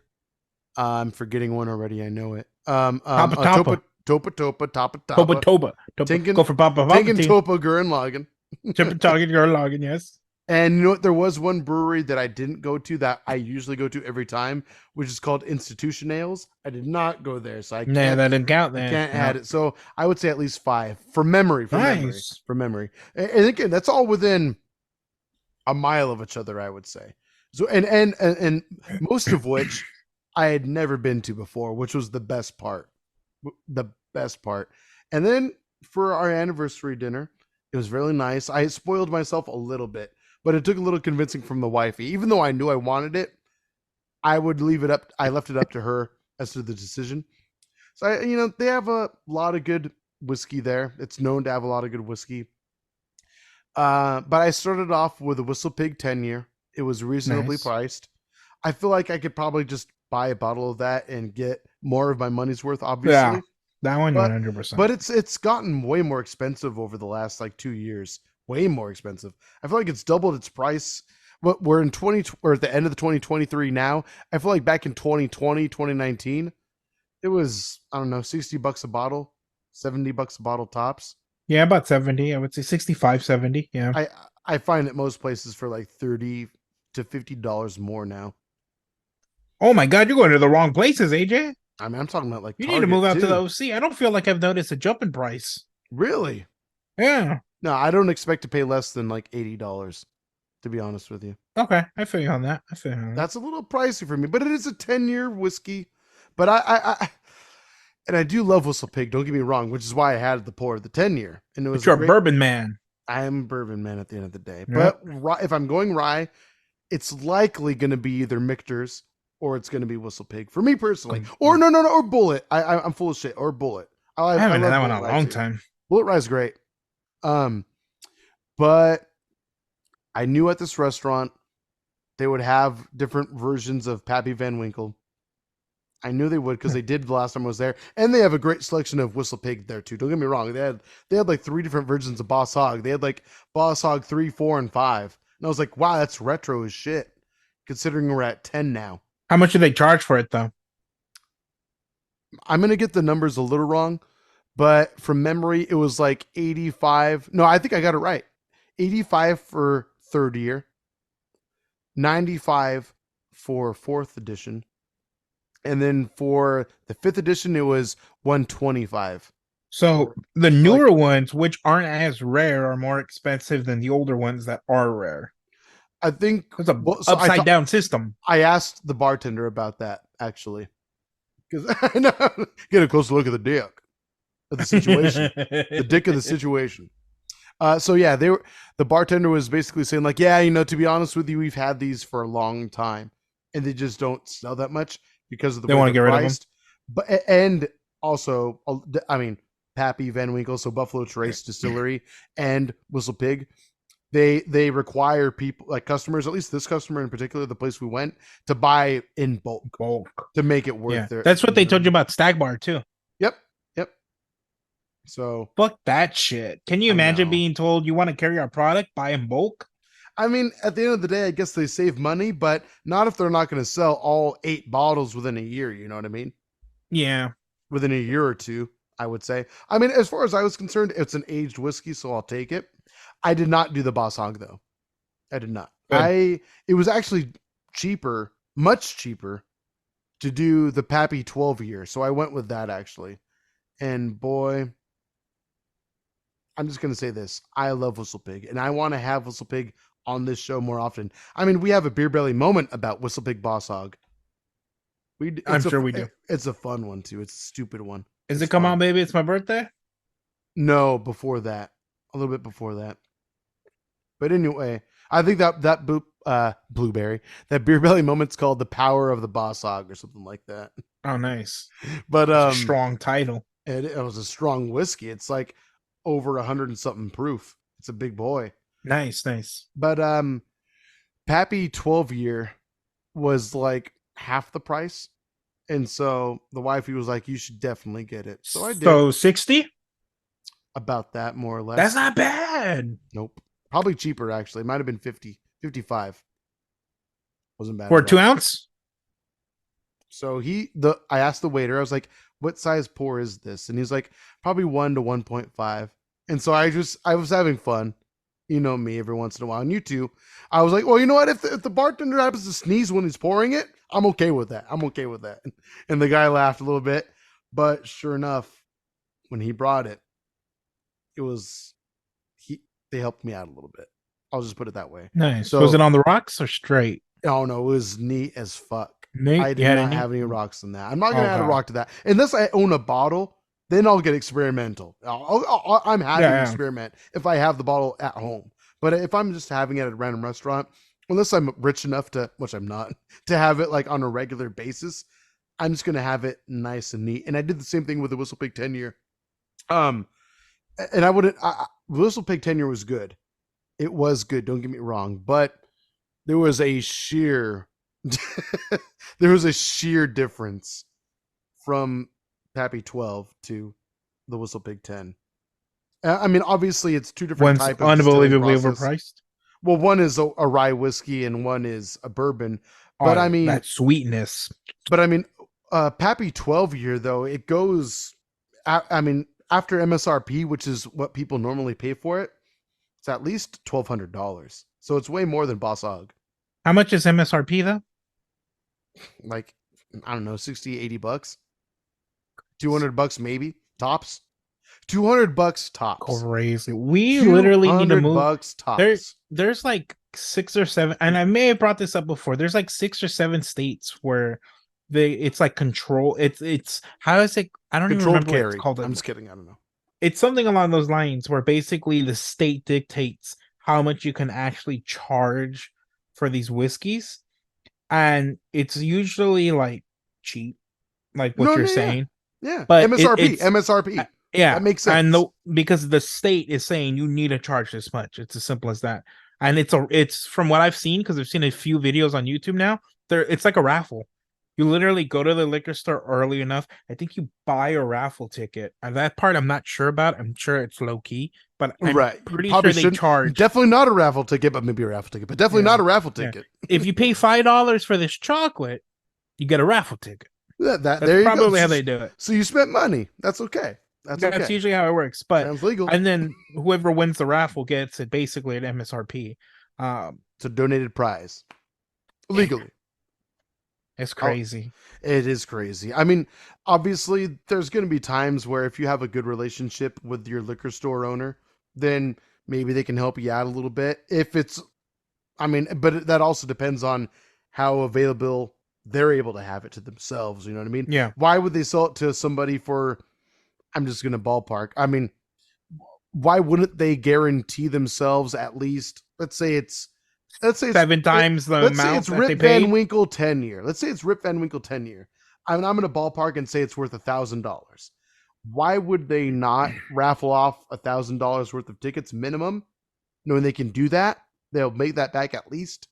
I'm forgetting one already. I know it. Topa. Topa. Tinkin, go for Papa. Tinkin, Topa, Gurren Lagann. Target Gurren Lagann, yes. And you know what? There was one brewery that I didn't go to that I usually go to every time, which is called Institution Ales. I did not go there, so I can't. Yeah, that didn't count. There, I can't add it. So I would say at least 5 from memory. Nice. From memory. And again, that's all within a mile of each other, I would say. So and most of which I had never been to before, which was the best part. The best part. And then for our anniversary dinner, it was really nice. I spoiled myself a little bit. But it took a little convincing from the wifey. Even though I knew I wanted it, I would leave it up. I left it up to her as to the decision. So, they have a lot of good whiskey there. It's known to have a lot of good whiskey. But I started off with a Whistle Pig 10-year. It was reasonably priced. I feel like I could probably just buy a bottle of that and get more of my money's worth, obviously. Yeah, that one 100%. But it's gotten way more expensive over the last 2 years. Way more expensive. I feel like it's doubled its price. But we're in at the end of the 2023 now. I feel like back in 2020, 2019, it was, I don't know, $60 a bottle, $70 a bottle tops. Yeah, about 70. I would say 65, 70. Yeah. I find at most places for 30, to $50 more now. Oh my God, you're going to the wrong places, AJ. I mean, I'm talking about like You need to move Target out to the too. OC. I don't feel like I've noticed a jump in price. Really? Yeah. No, I don't expect to pay less than like $80, to be honest with you. Okay, I feel you on that. I feel you on that. That's a little pricey for me, but it is a 10-year whiskey. But and I do love Whistle Pig, don't get me wrong, which is why I had the pour, the 10-year. And it But was you're a great. bourbon man. I am a bourbon man at the end of the day. Yeah. But if I'm going rye, it's likely going to be either Michter's or it's going to be Whistle Pig for me personally. Or no, or Bullet. I'm full of shit. Or Bullet. I I haven't had love that one in Bullet a Rye long too. time. Bullet Rye is great. But I knew at this restaurant they would have different versions of Pappy Van Winkle. I knew they would because they did the last time I was there, and they have a great selection of Whistle Pig there too. Don't get me wrong; they had like 3 different versions of Boss Hog. They had like Boss Hog 3, 4, and 5, and I was like, wow, that's retro as shit. Considering we're at 10 now, How much do they charge for it though? I'm gonna get the numbers a little wrong, but from memory, it was like 85. No, I think I got it right. 85 for third year, 95 for fourth edition, and then for the fifth edition, it was 125. So the So like, newer ones, which aren't as rare, are more expensive than the older ones that are rare. I think, It's a well, so upside down system. I asked the bartender about that actually because I know get a close look at the dick of the situation, the dick of the situation. So yeah, the bartender was basically saying like, yeah, to be honest with you, we've had these for a long time, and they just don't sell that much because of the They way want they're to get rid of them. priced. But and also, I mean, Pappy Van Winkle, so Buffalo Trace Distillery and Whistle Pig, they require people like customers, at least this customer in particular, the place we went, to buy in bulk Bulk. to make it worth Yeah, their. that's what they told you about Stag Bar too. Yep, yep. So Fuck that shit. Can you I imagine know. being told you want to carry our product, buy in bulk? I mean, at the end of the day, I guess they save money, but not if they're not going to sell all 8 bottles within a year. You know what I mean? Yeah. Within a year or two, I would say. I mean, as far as I was concerned, it's an aged whiskey, so I'll take it. I did not do the Boss Hog though. I did not. Good. It was actually cheaper, much cheaper, to do the Pappy 12-year. So I went with that actually. And boy, I'm just gonna say this: I love Whistle Pig, and I want to have Whistle Pig on this show more often. I mean, we have a Beer Belly moment about Whistle Pig Boss Hog. I'm sure we do. It's a fun one too. It's a stupid one. Is It's it come fun. on, baby? It's my birthday. No, before that, a little bit before that. But anyway, I think blueberry, that Beer Belly moment's called the Power of the Boss Hog or something like that. Oh, nice. But It's a strong title. it was a strong whiskey. It's like over 100 and something proof. It's a big boy. Nice, nice. But Pappy 12-year was like half the price. And so the wifey was like, you should definitely get it. So I did. So 60? About that, more or less. That's not bad. Nope. Probably cheaper, actually. It might have been 50, 55. Wasn't bad For a at all. 2 ounce? So I asked the waiter, I was like, what size pour is this? And he's like, probably 1 to 1.5. And so I was having fun. You know me, every once in a while. And you too. I was like, well, you know what? If the bartender happens to sneeze when he's pouring it, I'm okay with that. I'm okay with that. And the guy laughed a little bit. But sure enough, when he brought it, they helped me out a little bit. I'll just put it that way. Nice. So Was it on the rocks or straight? oh no, it was neat as fuck. Neat? I did You had not any? have any rocks in that. I'm not gonna add a Okay. rock to that unless I own a bottle. Then I'll get experimental. I'm happy to Yeah. experiment if I have the bottle at home. But if I'm just having it at a random restaurant, unless I'm rich enough to, which I'm not, to have it like on a regular basis, I'm just gonna have it nice and neat. And I did the same thing with the Whistle Pig 10-year. And I wouldn't. Whistle Pig 10-year was good. It was good. Don't get me wrong, but there was a sheer there was a sheer difference from Pappy 12 to the Whistle Pig 10. I mean, obviously, it's two different One's type of distilling unbelievably process. overpriced. Well, one is a rye whiskey and one is a bourbon. But Oh, I mean, that sweetness. Pappy 12-year though, it goes. I mean, after MSRP, which is what people normally pay for it, it's at least $1,200. So it's way more than Boss Hog. How much is MSRP though? Like, I don't know, 60, $80, $200 maybe tops. $200 tops. Crazy. We Two literally need to hundred move. bucks There, tops. there's like 6 or 7, and I may have brought this up before. There's like 6 or 7 states where it's like control. It's how is it? I don't even Controlled remember what it's carry. called. I'm just kidding. I don't know. It's something along those lines where basically the state dictates how much you can actually charge for these whiskeys, and it's usually like cheap, like what No, you're no, yeah. saying. Yeah. But MSRP. it's MSRP. yeah, That makes and sense. because the state is saying you need to charge this much. It's as simple as that. And it's from what I've seen, because I've seen a few videos on YouTube now. It's like a raffle. You literally go to the liquor store early enough. I think you buy a raffle ticket. And that part I'm not sure about. I'm sure it's low key, but I'm Right. You pretty probably sure they shouldn't. charge. Definitely not a raffle ticket, but maybe a raffle ticket. But definitely Yeah, not a raffle yeah. ticket. If you pay $5 for this chocolate, you get a raffle ticket. That That's there you go. probably how they do it. So you spent money. That's okay. That's okay. Usually how it works. But Sounds legal. and then whoever wins the raffle gets it basically at MSRP. It's a donated prize. Legally. It's crazy. It is crazy. I mean, obviously, there's going to be times where if you have a good relationship with your liquor store owner, then maybe they can help you out a little bit. If it's, I mean, but that also depends on how available they're able to have it to themselves. You know what I mean? Yeah. Why would they sell it to somebody for, I'm just going to ballpark. I mean, why wouldn't they guarantee themselves at least, let's say it's 7 times the let's say amount it's that they Rip Van paid? Winkle 10 year. Let's say it's Rip Van Winkle 10 year. I'm going to ballpark and say it's worth $1,000. Why would they not raffle off $1,000 worth of tickets minimum, knowing they can do that? They'll make that back at least.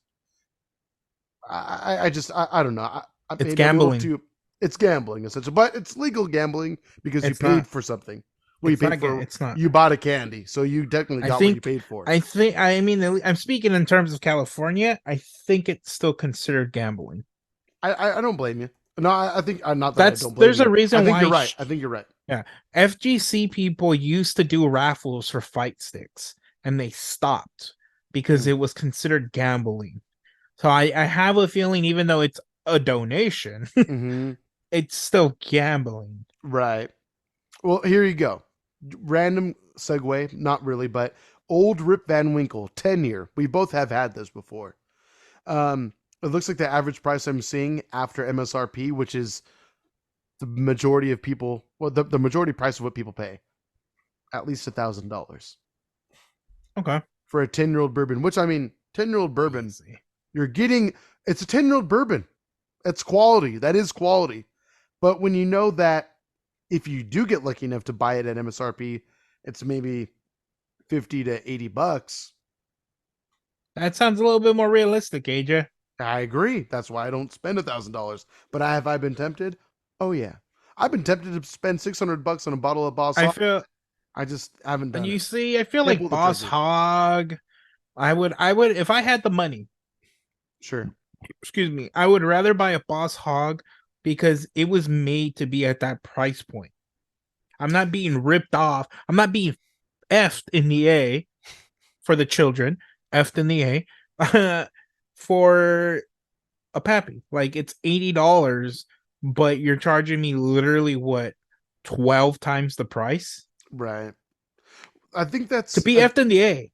I don't know. It's Maybe I'm a little gambling. it's gambling essentially, but it's legal gambling because It's you paid not. for something. Well, you It's paid not. for It's not. you bought a candy, so you technically I got what you think. paid for. I think. I mean, I'm speaking in terms of California. I think it's still considered gambling. I don't blame you. No, I think not that I That's don't blame there's you. a reason I think why. you're right. I think you're right. Yeah, FGC people used to do raffles for fight sticks, and they stopped because Mm. it was considered gambling. So I have a feeling, even though it's a donation, Mm-hmm. it's still gambling. Right. Well, here you go. Random segue, not really, but old Rip Van Winkle, 10 year. We both have had this before. It looks like the average price I'm seeing after MSRP, which is the majority of people, well, the majority price of what people pay, at least $1,000 Okay. for a 10-year-old bourbon, which I mean, 10-year-old bourbon, Easy. you're getting, it's a 10-year-old bourbon. That's quality. That is quality. But when you know that if you do get lucky enough to buy it at MSRP, it's maybe 50 to $80. That sounds a little bit more realistic, AJ. I agree. That's why I don't spend $1,000. But have I been tempted? Oh yeah, I've been tempted to spend $600 on a bottle of Boss I Hog. feel, I just haven't done and you it. see, I feel Can't pull like the Boss trigger. Hog. I would, if I had the money. Sure. Excuse me. I would rather buy a Boss Hog because it was made to be at that price point. I'm not being ripped off. I'm not being effed in the A for the children. Effed in the A for a pappy. Like it's $80, but you're charging me literally what 12 times the price Right. I think to that's. be effed in the A.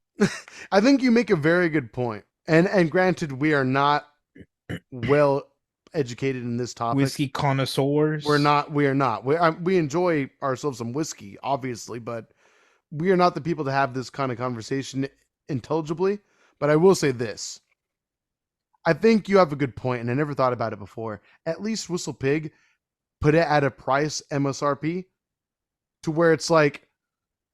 I think you make a very good point. And granted, we are not well educated in this topic. Whiskey connoisseurs. We're not. We are not. We enjoy ourselves some whiskey, obviously, but we are not the people to have this kind of conversation intelligibly. But I will say this. I think you have a good point, and I never thought about it before. At least Whistle Pig put it at a price MSRP to where it's like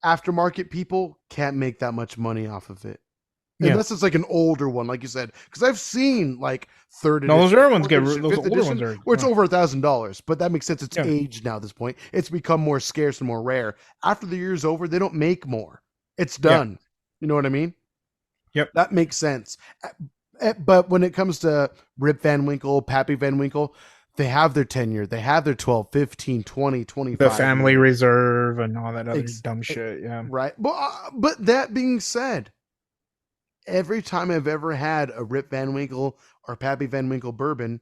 aftermarket people can't make that much money off of it. Yeah. Unless it's like an older one, like you said. Because I've seen like third No, edition, those other ones fourth get edition, those fifth older edition, ones are where it's over $1,000. But that makes sense. It's Yeah. aged now at this point. It's become more scarce and more rare. After the year's over, they don't make more. It's done. You know what I mean? Yep. That makes sense. But when it comes to Rip Van Winkle, Pappy Van Winkle, they have their tenure. They have their 12, 15, 20, 25. The family reserve and all that other Ex- dumb shit. Yeah. Right. But that being said, every time I've ever had a Rip Van Winkle or Pappy Van Winkle bourbon,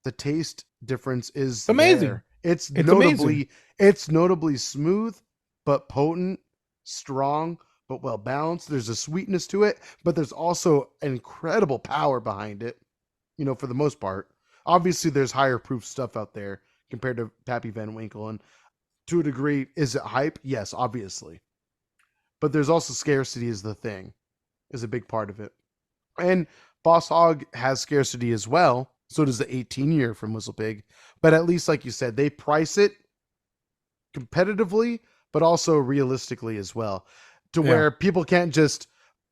the taste difference is It's amazing. there. It's It's amazing. notably smooth, but potent, strong, but well balanced. There's a sweetness to it, but there's also incredible power behind it, for the most part. Obviously, there's higher proof stuff out there compared to Pappy Van Winkle. And to a degree, is it hype? Yes, obviously. But there's also scarcity is the thing, is a big part of it. And Boss Hog has scarcity as well. So does the 18 year from Whistle Pig. But at least, like you said, they price it competitively, but also realistically as well, to Yeah. where people can't just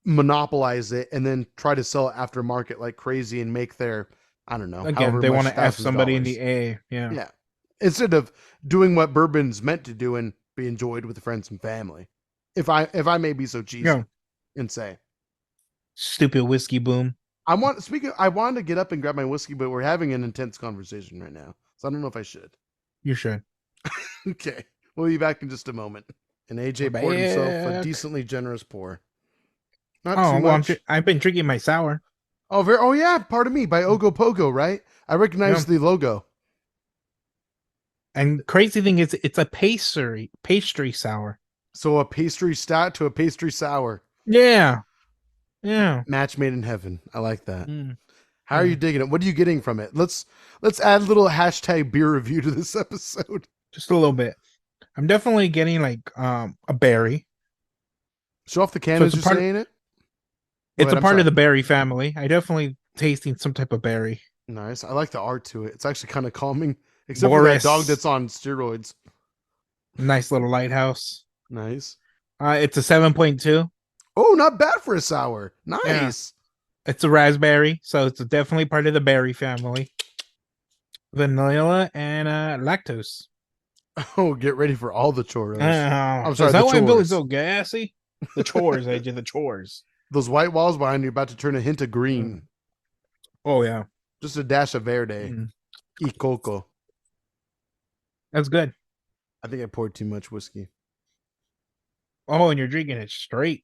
monopolize it and then try to sell it aftermarket like crazy and make their, I don't know, Again, however they want much to F thousands of somebody in dollars. the A. Yeah. Yeah. Instead of doing what bourbon's meant to do and be enjoyed with friends and family. If I may be so Yeah. cheesy and say. Stupid whiskey boom. I wanted to get up and grab my whiskey, but we're having an intense conversation right now. So I don't know if I should. You should. Okay. We'll be back in just a moment. And We're AJ poured himself a back. decently generous pour. Not too Oh well, much. I've been drinking my sour. Oh yeah, pardon me, by Ogopogo, right? I recognize Yeah. the logo. And crazy thing is, it's a pastry sour. So a pastry stout to a pastry sour. Yeah. Yeah. Match made in heaven. I like that. Mm, How are yeah. you digging it? What are you getting from it? Let's add a little hashtag beer review to this episode. Just a little bit. I'm definitely getting like a berry. Show off the can So as you're saying it. Go it's ahead, a I'm part sorry. of the berry family. I definitely tasting some type of berry. Nice. I like the art to it. It's actually kind of calming, except for that dog Boris. that's on steroids. Nice little lighthouse. Nice. It's a 7.2. Oh, not bad for a sour. Yeah. Nice. It's a raspberry, so it's definitely part of the berry family. Vanilla and lactose. Oh, get ready for all the choros. I'm Is sorry, that the why I'm feeling chores. so gassy? The chores, I did the chores. Those white walls behind you about to turn a hint of green. Oh yeah. Just a dash of verde. Mm. Y coco. That's good. I think I poured too much whiskey. Oh, and you're drinking it straight.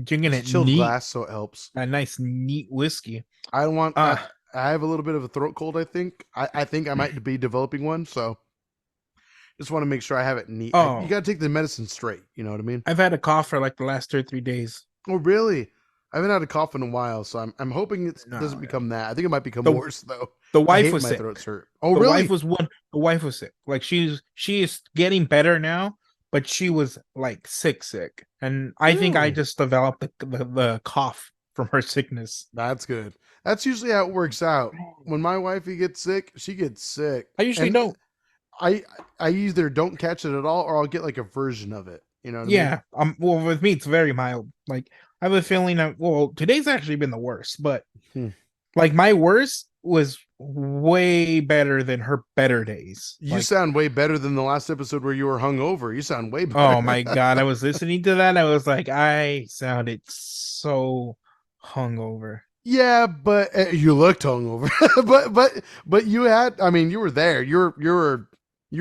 Drinking It's a it chilled neat. glass, so it helps. A nice neat whiskey. I don't want. Uh I have a little bit of a throat cold. I think. I think I might be developing one. So just want to make sure I have it neat. You oh, got to take the medicine straight. You know what I mean? I've had a cough for like the last 2 or 3 days. Oh, really? I haven't had a cough in a while, so I'm hoping it No, doesn't become that. I think it might become the worse though. the I wife hate was my sick. throat's hurt. Oh, The really? wife was one. The wife was sick. Like she is getting better now, but she was like sick, and I think I Really? just developed the cough from her sickness. That's good. That's usually how it works out. When my wifey gets sick, she gets sick. I usually And don't. I either don't catch it at all or I'll get like a version of it. You know what I mean? Yeah. Well, with me, it's very mild. Like I have a feeling that. Well, today's actually been the worst, but Hmm. like my worst was way better than her better days. You Like, sound way better than the last episode where you were hungover. You sound way better. oh my god, I was listening to that. I was like, I sounded so hungover. Yeah, but you looked hungover. but you had. I mean, you were there. You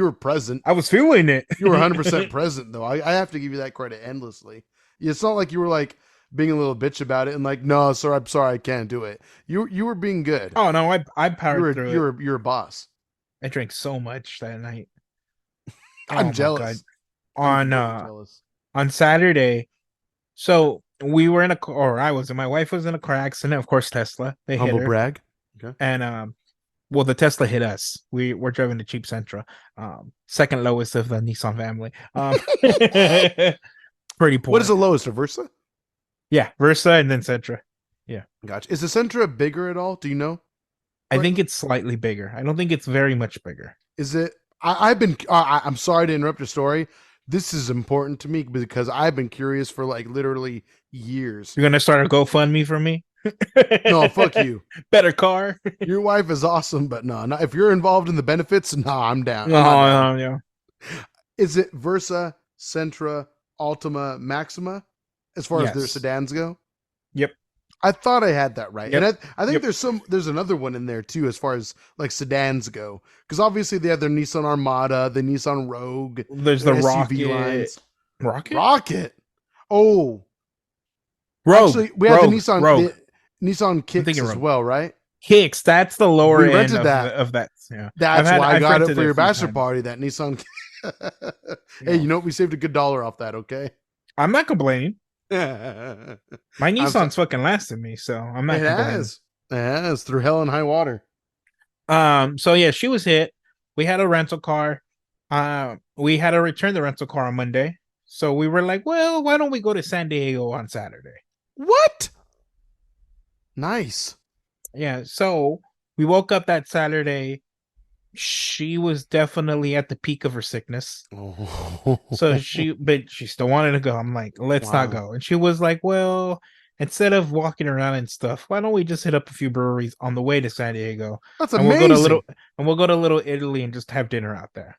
were present. I was feeling it. You were 100% present though. I have to give you that credit endlessly. It's not like you were like being a little bitch about it and like, no, sir, I'm sorry, I can't do it. You were being good. Oh no, I powered through it. You're a boss. I drank so much that night. I'm Oh my jealous. god. I'm On completely jealous. on Saturday, so we were in a car, or I was, and my wife was in a car accident. Of course, Tesla. They hit Humble her, brag. Okay. and well, the Tesla hit us. We're driving the cheap Sentra, second lowest of the Nissan family. Pretty poor. What is the lowest? A Versa? Yeah, Versa and then Sentra. Gotcha. Is the Sentra bigger at all? Do you know? I think it's slightly bigger. I don't think it's very much bigger. Is it? I've been. I'm sorry to interrupt your story. This is important to me because I've been curious for like literally years. You're gonna start a GoFundMe for me? No, fuck you. Better car. Your wife is awesome, but no, if you're involved in the benefits, no, I'm down. No, I'm not down. no. Is it Versa, Sentra, Altima, Maxima, as far as their Yes. sedans go? Yep. I thought I had that right, Yep. and I think Yep. there's another one in there too, as far as like sedans go, because obviously they have their Nissan Armada, the Nissan Rogue, There's the their Rocket. Rocket? Rocket. Oh, Rogue, Actually, we had Rogue, Rogue. the Nissan I'm Kicks thinking as Rogue. well, right? Kicks. That's the lower We end rented that. of that. Yeah, That's why I I've got it rented for it a your few bachelor times. party. That Nissan. Hey, Yeah. you know what? We saved a good dollar off that. Okay. I'm not complaining. My I'm so, Nissan's fucking lasted me, so I'm it not complaining. has. It has through hell and high water. So yeah, she was hit. We had a rental car. We had to return the rental car on Monday. So we were like, well, why don't we go to San Diego on Saturday? What? Nice. Yeah, so we woke up that Saturday. She was definitely at the peak of her sickness. Oh. So but she still wanted to go. I'm like, let's not Wow. go. And she was like, well, instead of walking around and stuff, why don't we just hit up a few breweries on the way to San Diego, That's and we'll go to amazing. Little Italy and just have dinner out there.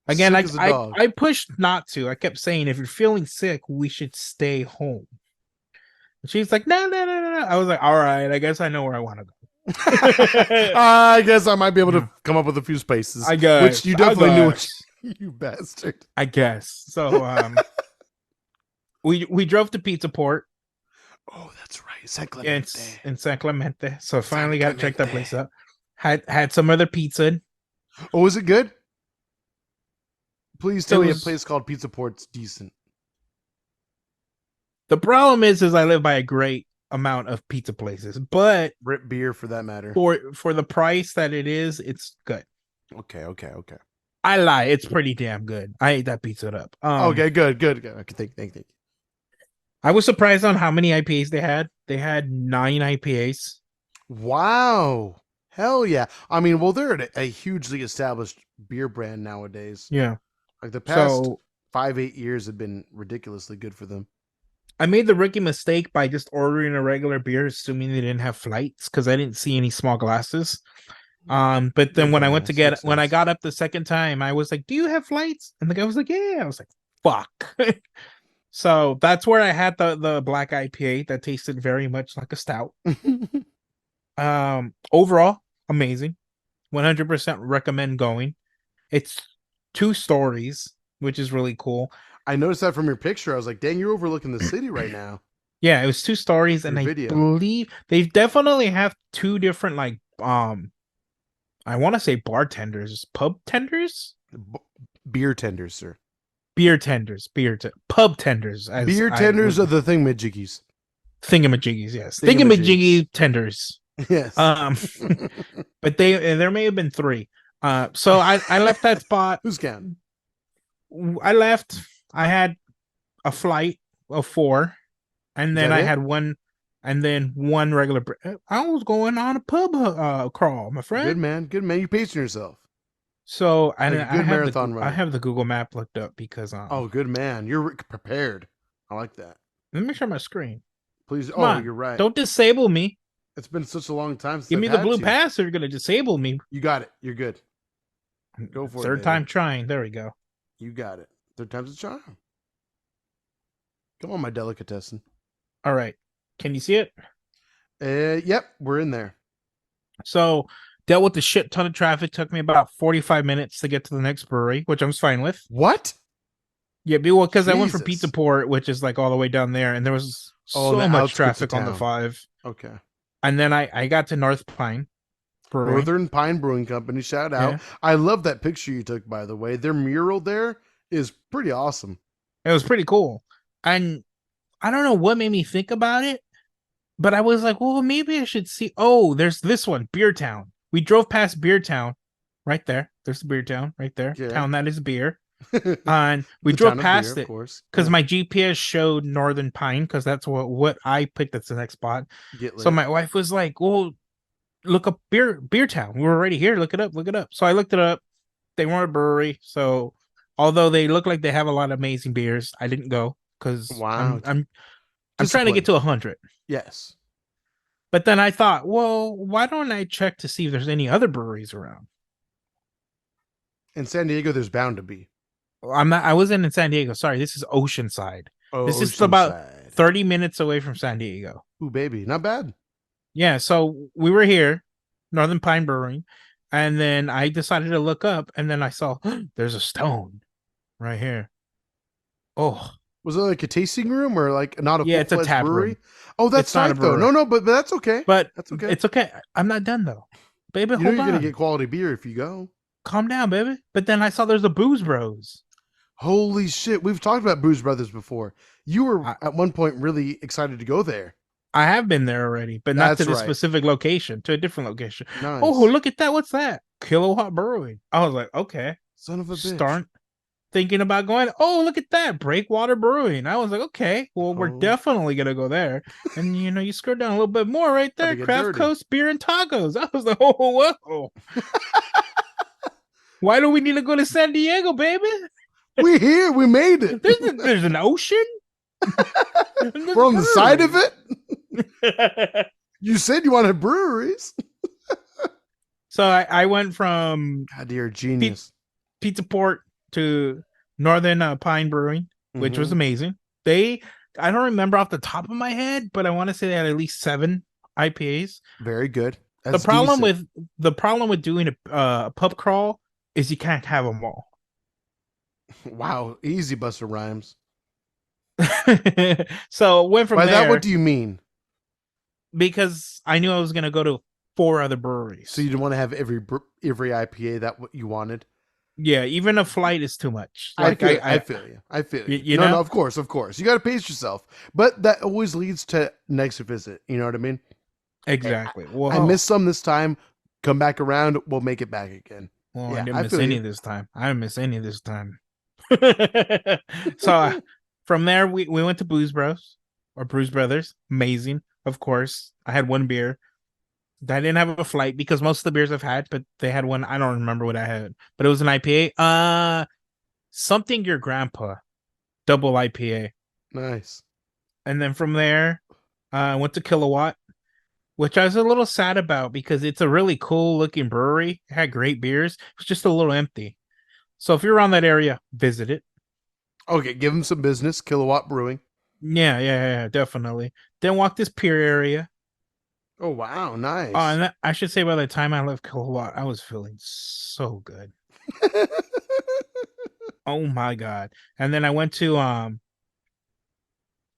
Again, Sick as a dog. I pushed not to. I kept saying, if you're feeling sick, we should stay home. And she's like, no, no, no, no, no. I was like, all right, I guess I know where I want to go. I guess I might be able to come up with a few spaces. I guess. Which you definitely knew. Guess. You bastard. I guess. So we drove to Pizza Port. Oh, that's right. San It's Clemente. in San Clemente. So San finally got to check that Clemente. place out. Had some other pizza. Oh, is it good? Please tell It me a was place called Pizza Port's decent. the problem is I live by a great amount of pizza places, but Rip beer for that matter. for the price that it is, it's good. Okay. I lie, it's pretty damn good. I ate that pizza up. Okay, good. Okay, thank you. I was surprised on how many IPAs they had. They had 9 IPAs. Wow. Hell yeah. I mean, well, they're a hugely established beer brand nowadays. Yeah. Like the past So 5-8 years have been ridiculously good for them. I made the rookie mistake by just ordering a regular beer, assuming they didn't have flights, because I didn't see any small glasses. But then No when I went to dumbass. when I Makes got up the second time, I was like, "Do you have flights?" And the guy was like, "Yeah." I was like, "Fuck." So that's where I had the black IPA that tasted very much like a stout. sense. Overall, amazing. 100% recommend going. It's 2 stories, which is really cool. I noticed that from your picture. I was like, dang, you're overlooking the city right now. Yeah, it was 2 stories, and Your I video. believe they definitely have 2 different I want to say bartenders, pub tenders, Beer tenders, sir. beer tenders, pub tenders, as Beer I tenders would are the thingamajiggies. thingamajiggies, yes, Thingamajigs. thingamajiggy tenders. Yes. But there may have been 3. So I left that spot. Who's counting? I left. I had a flight of 4, and then I had one, and then one regular. I was going on a pub crawl, my friend. Good man. Good man. You're pacing yourself. So Like a good marathon runner. I have the Google Map looked up because Oh, good man. You're prepared. I like that. let me share my screen. Please. Come Oh, on, you're right. don't disable me. It's been such a long time since Give I've me the had blue to. pass, or you're gonna disable me. You got it. You're good. Go for it. Third Baby. time trying. There we go. You got it. Third time's a charm. Come on, my delicatessen. All right. Can you see it? Yep, we're in there. So dealt with the shit ton of traffic. Took me about 45 minutes to get to the next brewery, which I'm fine with. What? Yeah, because I went from Jesus. Pizza Port, which is like all the way down there, and there was Oh, on so the much outskirts of traffic on the town. 5. Okay. And then I got to North Pine Brewery. Northern Pine Brewing Company, shout out. Yeah. I love that picture you took, by the way. Their mural there is pretty awesome. It was pretty cool. And I don't know what made me think about it, but I was like, well, maybe I should see. Oh, there's this one, Beer Town. We drove past Beer Town right there. There's the Beer Town right there. Yeah. Town that is beer. And we The drove town of past beer, it of course. because Yeah. my GPS showed Northern Pine because that's what I picked as the next spot. Get So lit. my wife was like, well, look up Beer Town. We're already here. Look it up. So I looked it up. They weren't a brewery. So although they look like they have a lot of amazing beers, I didn't go because Wow. I'm trying to get to 100. Yes. But then I thought, well, why don't I check to see if there's any other breweries around? In San Diego, there's bound to be. I wasn't in San Diego. Sorry, this is Oceanside. Oh, This is about Oceanside. 30 minutes away from San Diego. Ooh, baby. Not bad. Yeah, so we were here, Northern Pine Brewing, and then I decided to look up, and then I saw there's a stone right here. Oh, Was it like a tasting room or like not a Yeah, full it's a fledged tap brewery? room. Oh, It's that's not a tight though. brewery, No, but that's okay. but That's okay. it's okay. I'm not done though, baby. You know Hold you're gonna on, get quality beer if you go. calm down, baby. But then I saw there's a Booze Bros. Holy shit, we've talked about Booze Brothers before. You were I, at one point really excited to go there. I have been there already, but not to That's this right. specific location, to a different location. Oh, Nice. look at that! What's that? Kilowatt Brewing. I was like, okay, Son of a bitch. start thinking about going. Oh, look at that! Breakwater Brewing. I was like, okay, well, we're Oh, definitely gonna go there. And you scroll down a little bit more, right about to there, get Craft dirty. Coast Beer and Tacos. I was like, oh, whoa! Why do we need to go to San Diego, baby? We here. We made it. There's an ocean. We're on the side of breweries. it. You said you wanted breweries. So I went from God, you're a genius. Pizza Port to Northern Pine Brewing, which was Mhm. amazing. I don't remember off the top of my head, but I want to say they had at least 7 IPAs. Very good. The That's problem decent. with doing a pub crawl is you can't have them all. Wow, easy Buster Rhymes. So went from By that, there what do you mean? because I knew I was gonna go to 4 other breweries. So you didn't want to have every IPA that what you wanted? Yeah, even a flight is too much. I Like feel you. I feel you. I feel you. you No, know, no, of course, of course. You got to pace yourself, but that always leads to next visit. You know what I mean? exactly. I missed some this time. Come back around. We'll make it back again. Well, I Yeah, didn't I miss feel any you. this time. I didn't miss any this time. So from there, we went to Booze Bros or Bruise Brothers. Amazing, of course. I had one beer. I didn't have a flight because most of the beers I've had, but they had one. I don't remember what I had, but it was an IPA. Something your grandpa double IPA. Nice. And then from there, I went to Kilowatt, which I was a little sad about because it's a really cool looking brewery. It had great beers. It was just a little empty. So if you're around that area, visit it. Okay, give them some business. Kilowatt Brewing. Yeah, definitely. Then walk this pier area. Oh wow, Oh, nice. and I should say by the time I left Kilowatt, I was feeling so good. Oh my god. And then I went to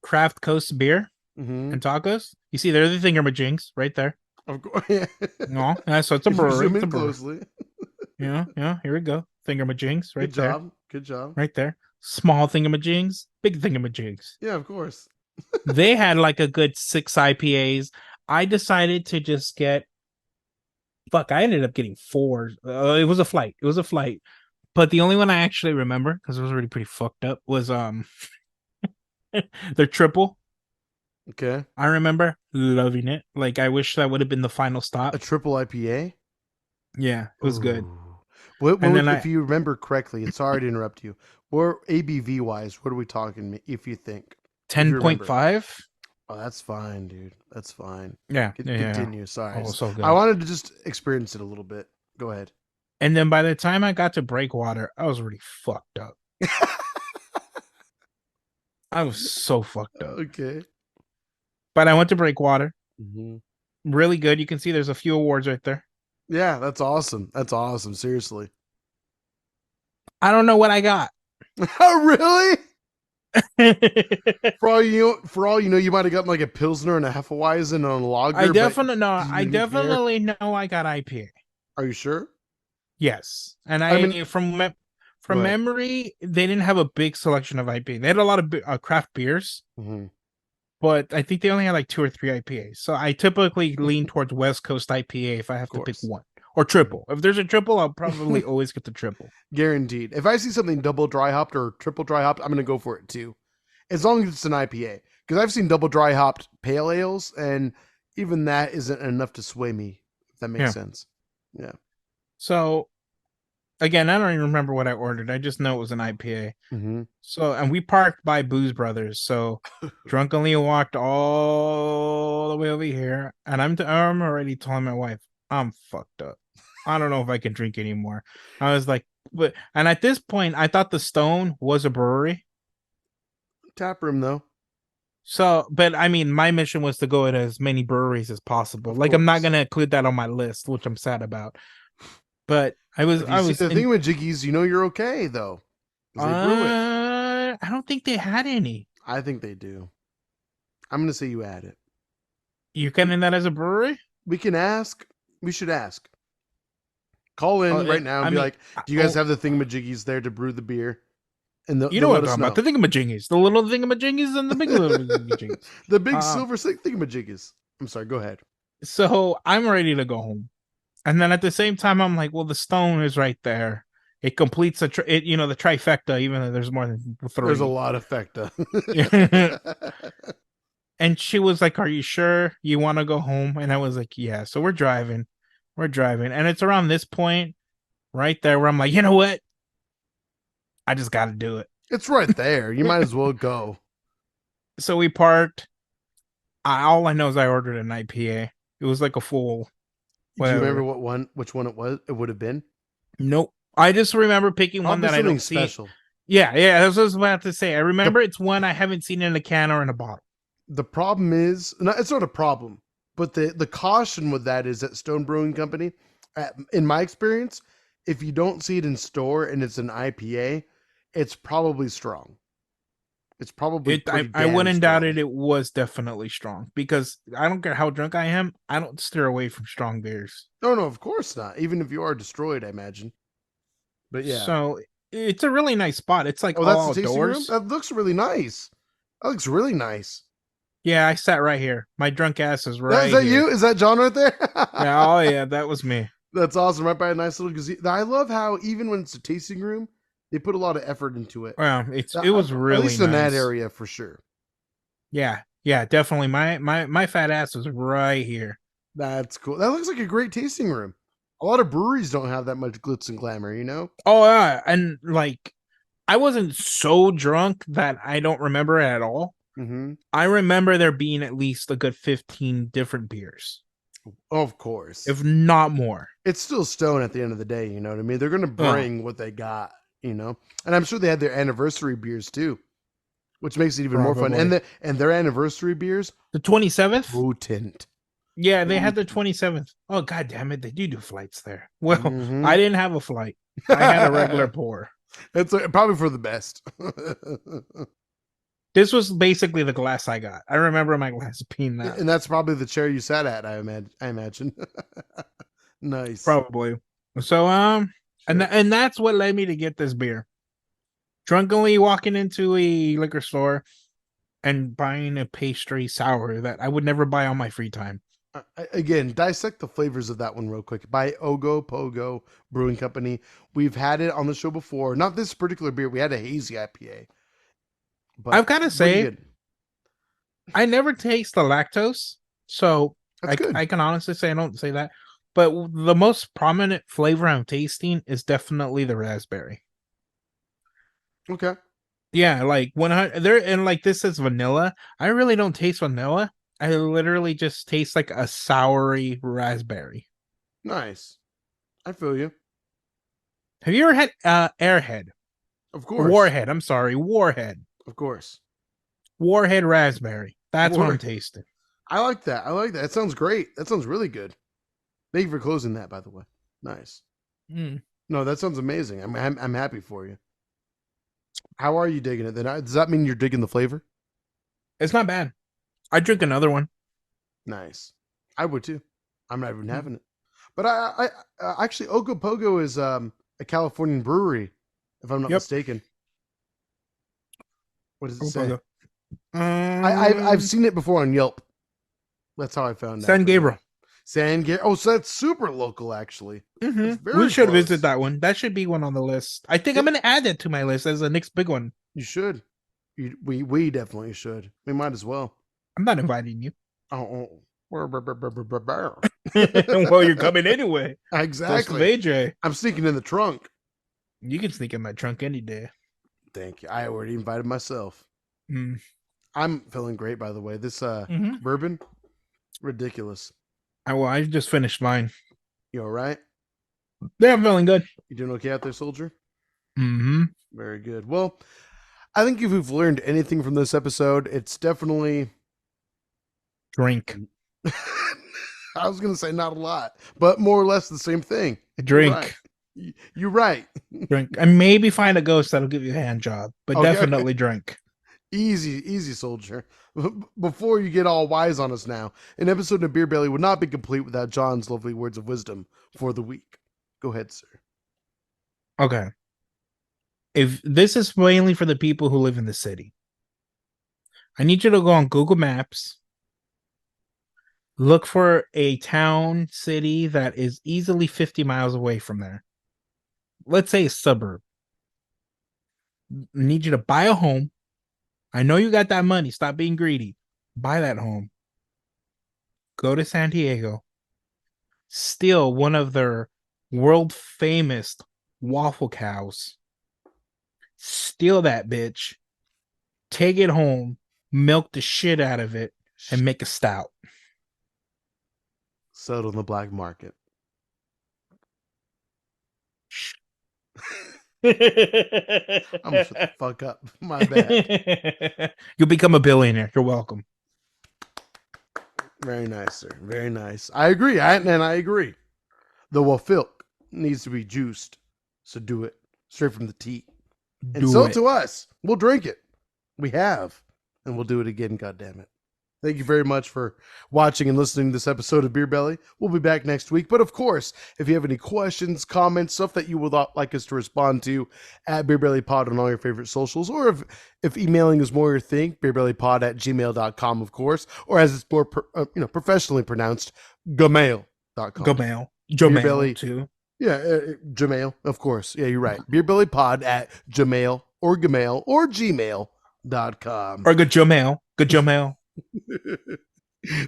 Craft Coast Beer Mm-hmm. and Tacos. You see, they're the thingamajings right there. Of course. Yeah. No, yeah, so it's a If you brewery. zoom It's a in brewery. closely. Yeah, here we go. Thingamajings right Good there. job. Good job. Right there. Small thingamajings, big thingamajigs. Yeah, of course. They had like a good 6 IPAs. I decided to just get I ended up getting 4. It was a flight. It was a flight. But the only one I actually remember, because it was already pretty fucked up, was their triple. Okay. I remember loving it. Like I wish that would have been the final stop. A triple IPA. Yeah, it was good. Ooh. What And would, then if you remember correctly, and sorry to interrupt you, or ABV wise, what are we talking if you think? If you remember. 10.5. Oh, that's fine, dude. That's fine. Yeah. Continue. Sorry. Oh, so good. I wanted to just experience it a little bit. Go ahead. And then by the time I got to Breakwater, I was already fucked up. I was so fucked up. Okay. But I went to Breakwater. Mm-hmm. Really good. You can see there's a few awards right there. Yeah, that's awesome. That's awesome. Seriously. I don't know what I got. Oh, really? For all you know, you might have gotten like a Pilsner and a Hefeweizen on a lager. I but definitely know. you I didn't care. definitely know I got IPA. Are you sure? Yes, and I mean- from Go ahead. memory, they didn't have a big selection of IPA. They had a lot of craft beers, Mm-hmm. but I think they only had like 2 or 3 IPAs. So I typically lean towards West Coast IPA if I have to pick course. one, or triple. If there's a triple, I'll probably always get the triple. Guaranteed. If I see something double dry hopped or triple dry hopped, I'm gonna go for it too, as long as it's an IPA. Because I've seen double dry hopped pale ales, and even that isn't enough to sway me. If that makes Yeah. sense. Yeah. So again, I don't even remember what I ordered. I just know it was an IPA. Mm-hmm. So, and we parked by Booze Brothers. So, drunkenly walked all the way over here, and I'm already telling my wife I'm fucked up. I don't know if I can drink anymore. I was like, and at this point, I thought the Stone was a brewery. Tap room though. So, but I mean, my mission was to go to as many breweries as possible. Of Like, I'm not course. gonna include that on my list, which I'm sad about. But I If you see the thing with jiggies, you know you're okay though. 'Cause they brew it. don't think they had any. I think they do. I'm gonna say you had it. You're counting that as a brewery? We can ask. We should ask. Call in right now and I be mean, like, "Do you guys have the thingamajiggies there to brew the beer?" And you they'll know what let I'm us talking know. about. The thingamajiggies. The little thingamajiggies and the big little thingamajiggies. The big Um, silver thingamajiggies. I'm sorry. Go ahead. so I'm ready to go home. And then at the same time, I'm like, well, the stone is right there. It completes the trifecta, even though there's more than There's a three. lot of fecta. And she was like, "Are you sure you want to go home?" And I was like, "Yeah." So we're driving. And it's around this point right there where I'm like, you know what? I just got to do it. It's right there. You might as well go. So we parked. All I know is I ordered an IPA. It was like a full Do you remember whatever. which one it was? It would have been Nope. I just remember picking one probably that I something don't see. special. Yeah, that's what I was about to say. I The remember it's one I haven't seen in a can or in a bottle. the problem is, no, it's not a problem, but the caution with that is that Stone Brewing Company, in my experience, if you don't see it in store and it's an IPA, it's probably strong. It's probably pretty I damn wouldn't doubt strong. it. It was definitely strong because I don't care how drunk I am. I don't steer away from strong beers. No, no, of course not. Even if you are destroyed, I imagine. But yeah. So it's a really nice spot. It's like Oh, that's all the tasting room? outdoors. That looks really nice. That looks really nice. Yeah, I sat right here. My drunk ass is Is right that here. you? Is that John right there? Yeah, oh yeah, that was me. That's awesome. Right by a nice little gazebo. I love how even when it's a tasting room, they put a lot of effort into it. Well, it was At really least in that nice. area for sure. Yeah, definitely. My fat ass was right here. That's cool. That looks like a great tasting room. A lot of breweries don't have that much glitz and glamour, you know? Oh yeah, and like I wasn't so drunk that I don't remember it at all. Mm-hmm. I remember there being at least a good 15 different beers, Of course. if not more. It's still Stone at the end of the day, you know what I mean? They're going to Oh, bring what they got, you know? And I'm sure they had their anniversary beers too, which makes it even more fun. probably. And their anniversary beers, The 27th? potent. Yeah, they had the Potent. 27th. Oh, god damn it. They do flights there. Well, Mm-hmm. I didn't have a flight. I had a regular pour. It's probably for the best. This was basically the glass I got. I remember my glass being that. And that's probably the chair you sat at, I imagine. Nice. Probably. So, Sure. and that's what led me to get this beer. Drunkenly walking into a liquor store and buying a pastry sour that I would never buy on my free time. Again, dissect the flavors of that one real quick. By Ogo Pogo Brewing Company. We've had it on the show before. Not this particular beer. We had a hazy IPA, I've but got to pretty say, good. I never taste the lactose, so That's good. I can honestly say I don't say that. But the most prominent flavor I'm tasting is definitely the raspberry. Okay. Yeah, like when there and like this is vanilla. I really don't taste vanilla. I literally just taste like a soury raspberry. Nice. I feel you. Have you ever had Airhead? Of course. Warhead, I'm sorry, Warhead. Of course. Warhead raspberry. That's what I'm War. tasting. I like that. I like that. That sounds great. That sounds really good. Thank you for closing that, by the way. Nice. Mm. No, that sounds amazing. I'm happy for you. How are you digging it then? Does that mean you're digging the flavor? It's not bad. I drink another one. Nice. I would too. I'm not even Mm. having it. But I actually Ogopogo is a Californian brewery, if I'm not Yep. mistaken. What does it say? Um, I've seen it before on Yelp. That's how I found out. San Gabriel. San Gabriel. Oh, so that's super local, actually. That's very We should close. visit that one. That should be one on the list. I think I'm going to add that to my list as the next big one. You should. We definitely should. We might as well. I'm not inviting you. Oh, Well, you're coming anyway. exactly. Close to AJ. I'm sneaking in the trunk. You can sneak in my trunk any day. Thank you. I already invited myself. Mm. I'm feeling great, by the way. This bourbon, ridiculous. I just finished mine. You all right? Yeah, I'm feeling good. You doing okay out there, soldier? Mm-hmm. Very good. Well, I think if we've learned anything from this episode, it's definitely Drink. I was going to say not a lot, but more or less the same thing. Drink. Right. You're right. Drink and maybe find a ghost that'll give you a hand job, but Okay, okay. definitely drink. Easy, soldier. Before you get all wise on us now, an episode of Beer Belly would not be complete without John's lovely words of wisdom for the week. Go ahead, sir. Okay. If this is mainly for the people who live in the city, I need you to go on Google Maps, look for a town, city that is easily 50 miles away from there. Let's say a suburb. I need you to buy a home. I know you got that money. Stop being greedy. Buy that home. Go to San Diego. Steal one of their world famous waffle cows. Steal that bitch. Take it home. Milk the shit out of it and make a stout. Sold on the black market. I'm gonna shut the fuck up. My bad. You'll become a billionaire. You're welcome. Very nice, sir. Very nice. I agree. I agree. The wafilk needs to be juiced. So do it. Straight from the teat. And sell it to us. We'll drink it. We have. And we'll do it again, goddammit. Thank you very much for watching and listening to this episode of Beer Belly. We'll be back next week. But of course, if you have any questions, comments, stuff that you would like us to respond to at BeerBellyPod on all your favorite socials, or if emailing is more your thing, BeerBellyPod@gmail.com, of course, or as it's more professionally pronounced, gmail.com. Gmail too. Yeah, Gmail, of course. Yeah, you're right. BeerBellyPod@gmail or Gmail or gmail.com. Or good Gmail.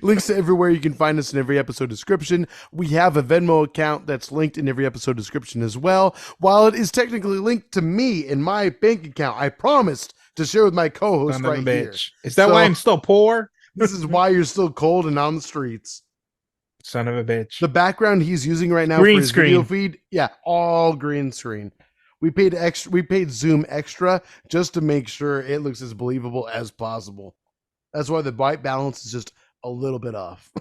Links to everywhere you can find us in every episode description. We have a Venmo account that's linked in every episode description as well. While it is technically linked to me in my bank account, I promised to share with my co-host right here. Is that why I'm still poor? This is why you're still cold and on the streets. Son of a bitch. The background he's using right now green for his screen. Video feed, yeah, all green screen. We paid Zoom extra just to make sure it looks as believable as possible. That's why the white balance is just a little bit off.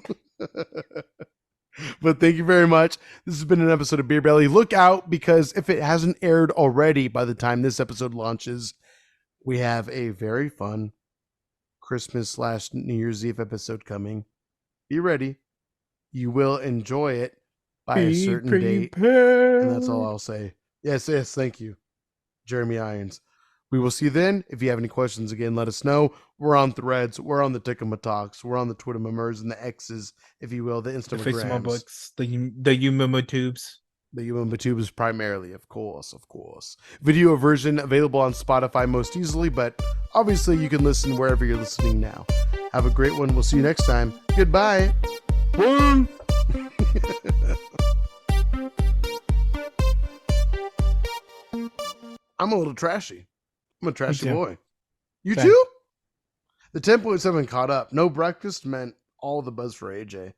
But thank you very much. This has been an episode of Beer Belly. Look out, because if it hasn't aired already by the time this episode launches, we have a very fun Christmas/New Year's Eve episode coming. Be ready. You will enjoy it by a certain date. And that's all I'll say. Yes, thank you, Jeremy Irons. We will see you then. If you have any questions, again, let us know. We're on Threads. We're on the Talks. We're on the Twitter Memers and the X's, if you will, the Instagrams. The Facebook books, the Umuma tubes. The Umuma tubes primarily, of course. Video version available on Spotify most easily, but obviously you can listen wherever you're listening now. Have a great one. We'll see you next time. Goodbye. Woo! I'm a little trashy. I'm a trashy boy. You too? The 10.7 caught up. No breakfast meant all the buzz for AJ.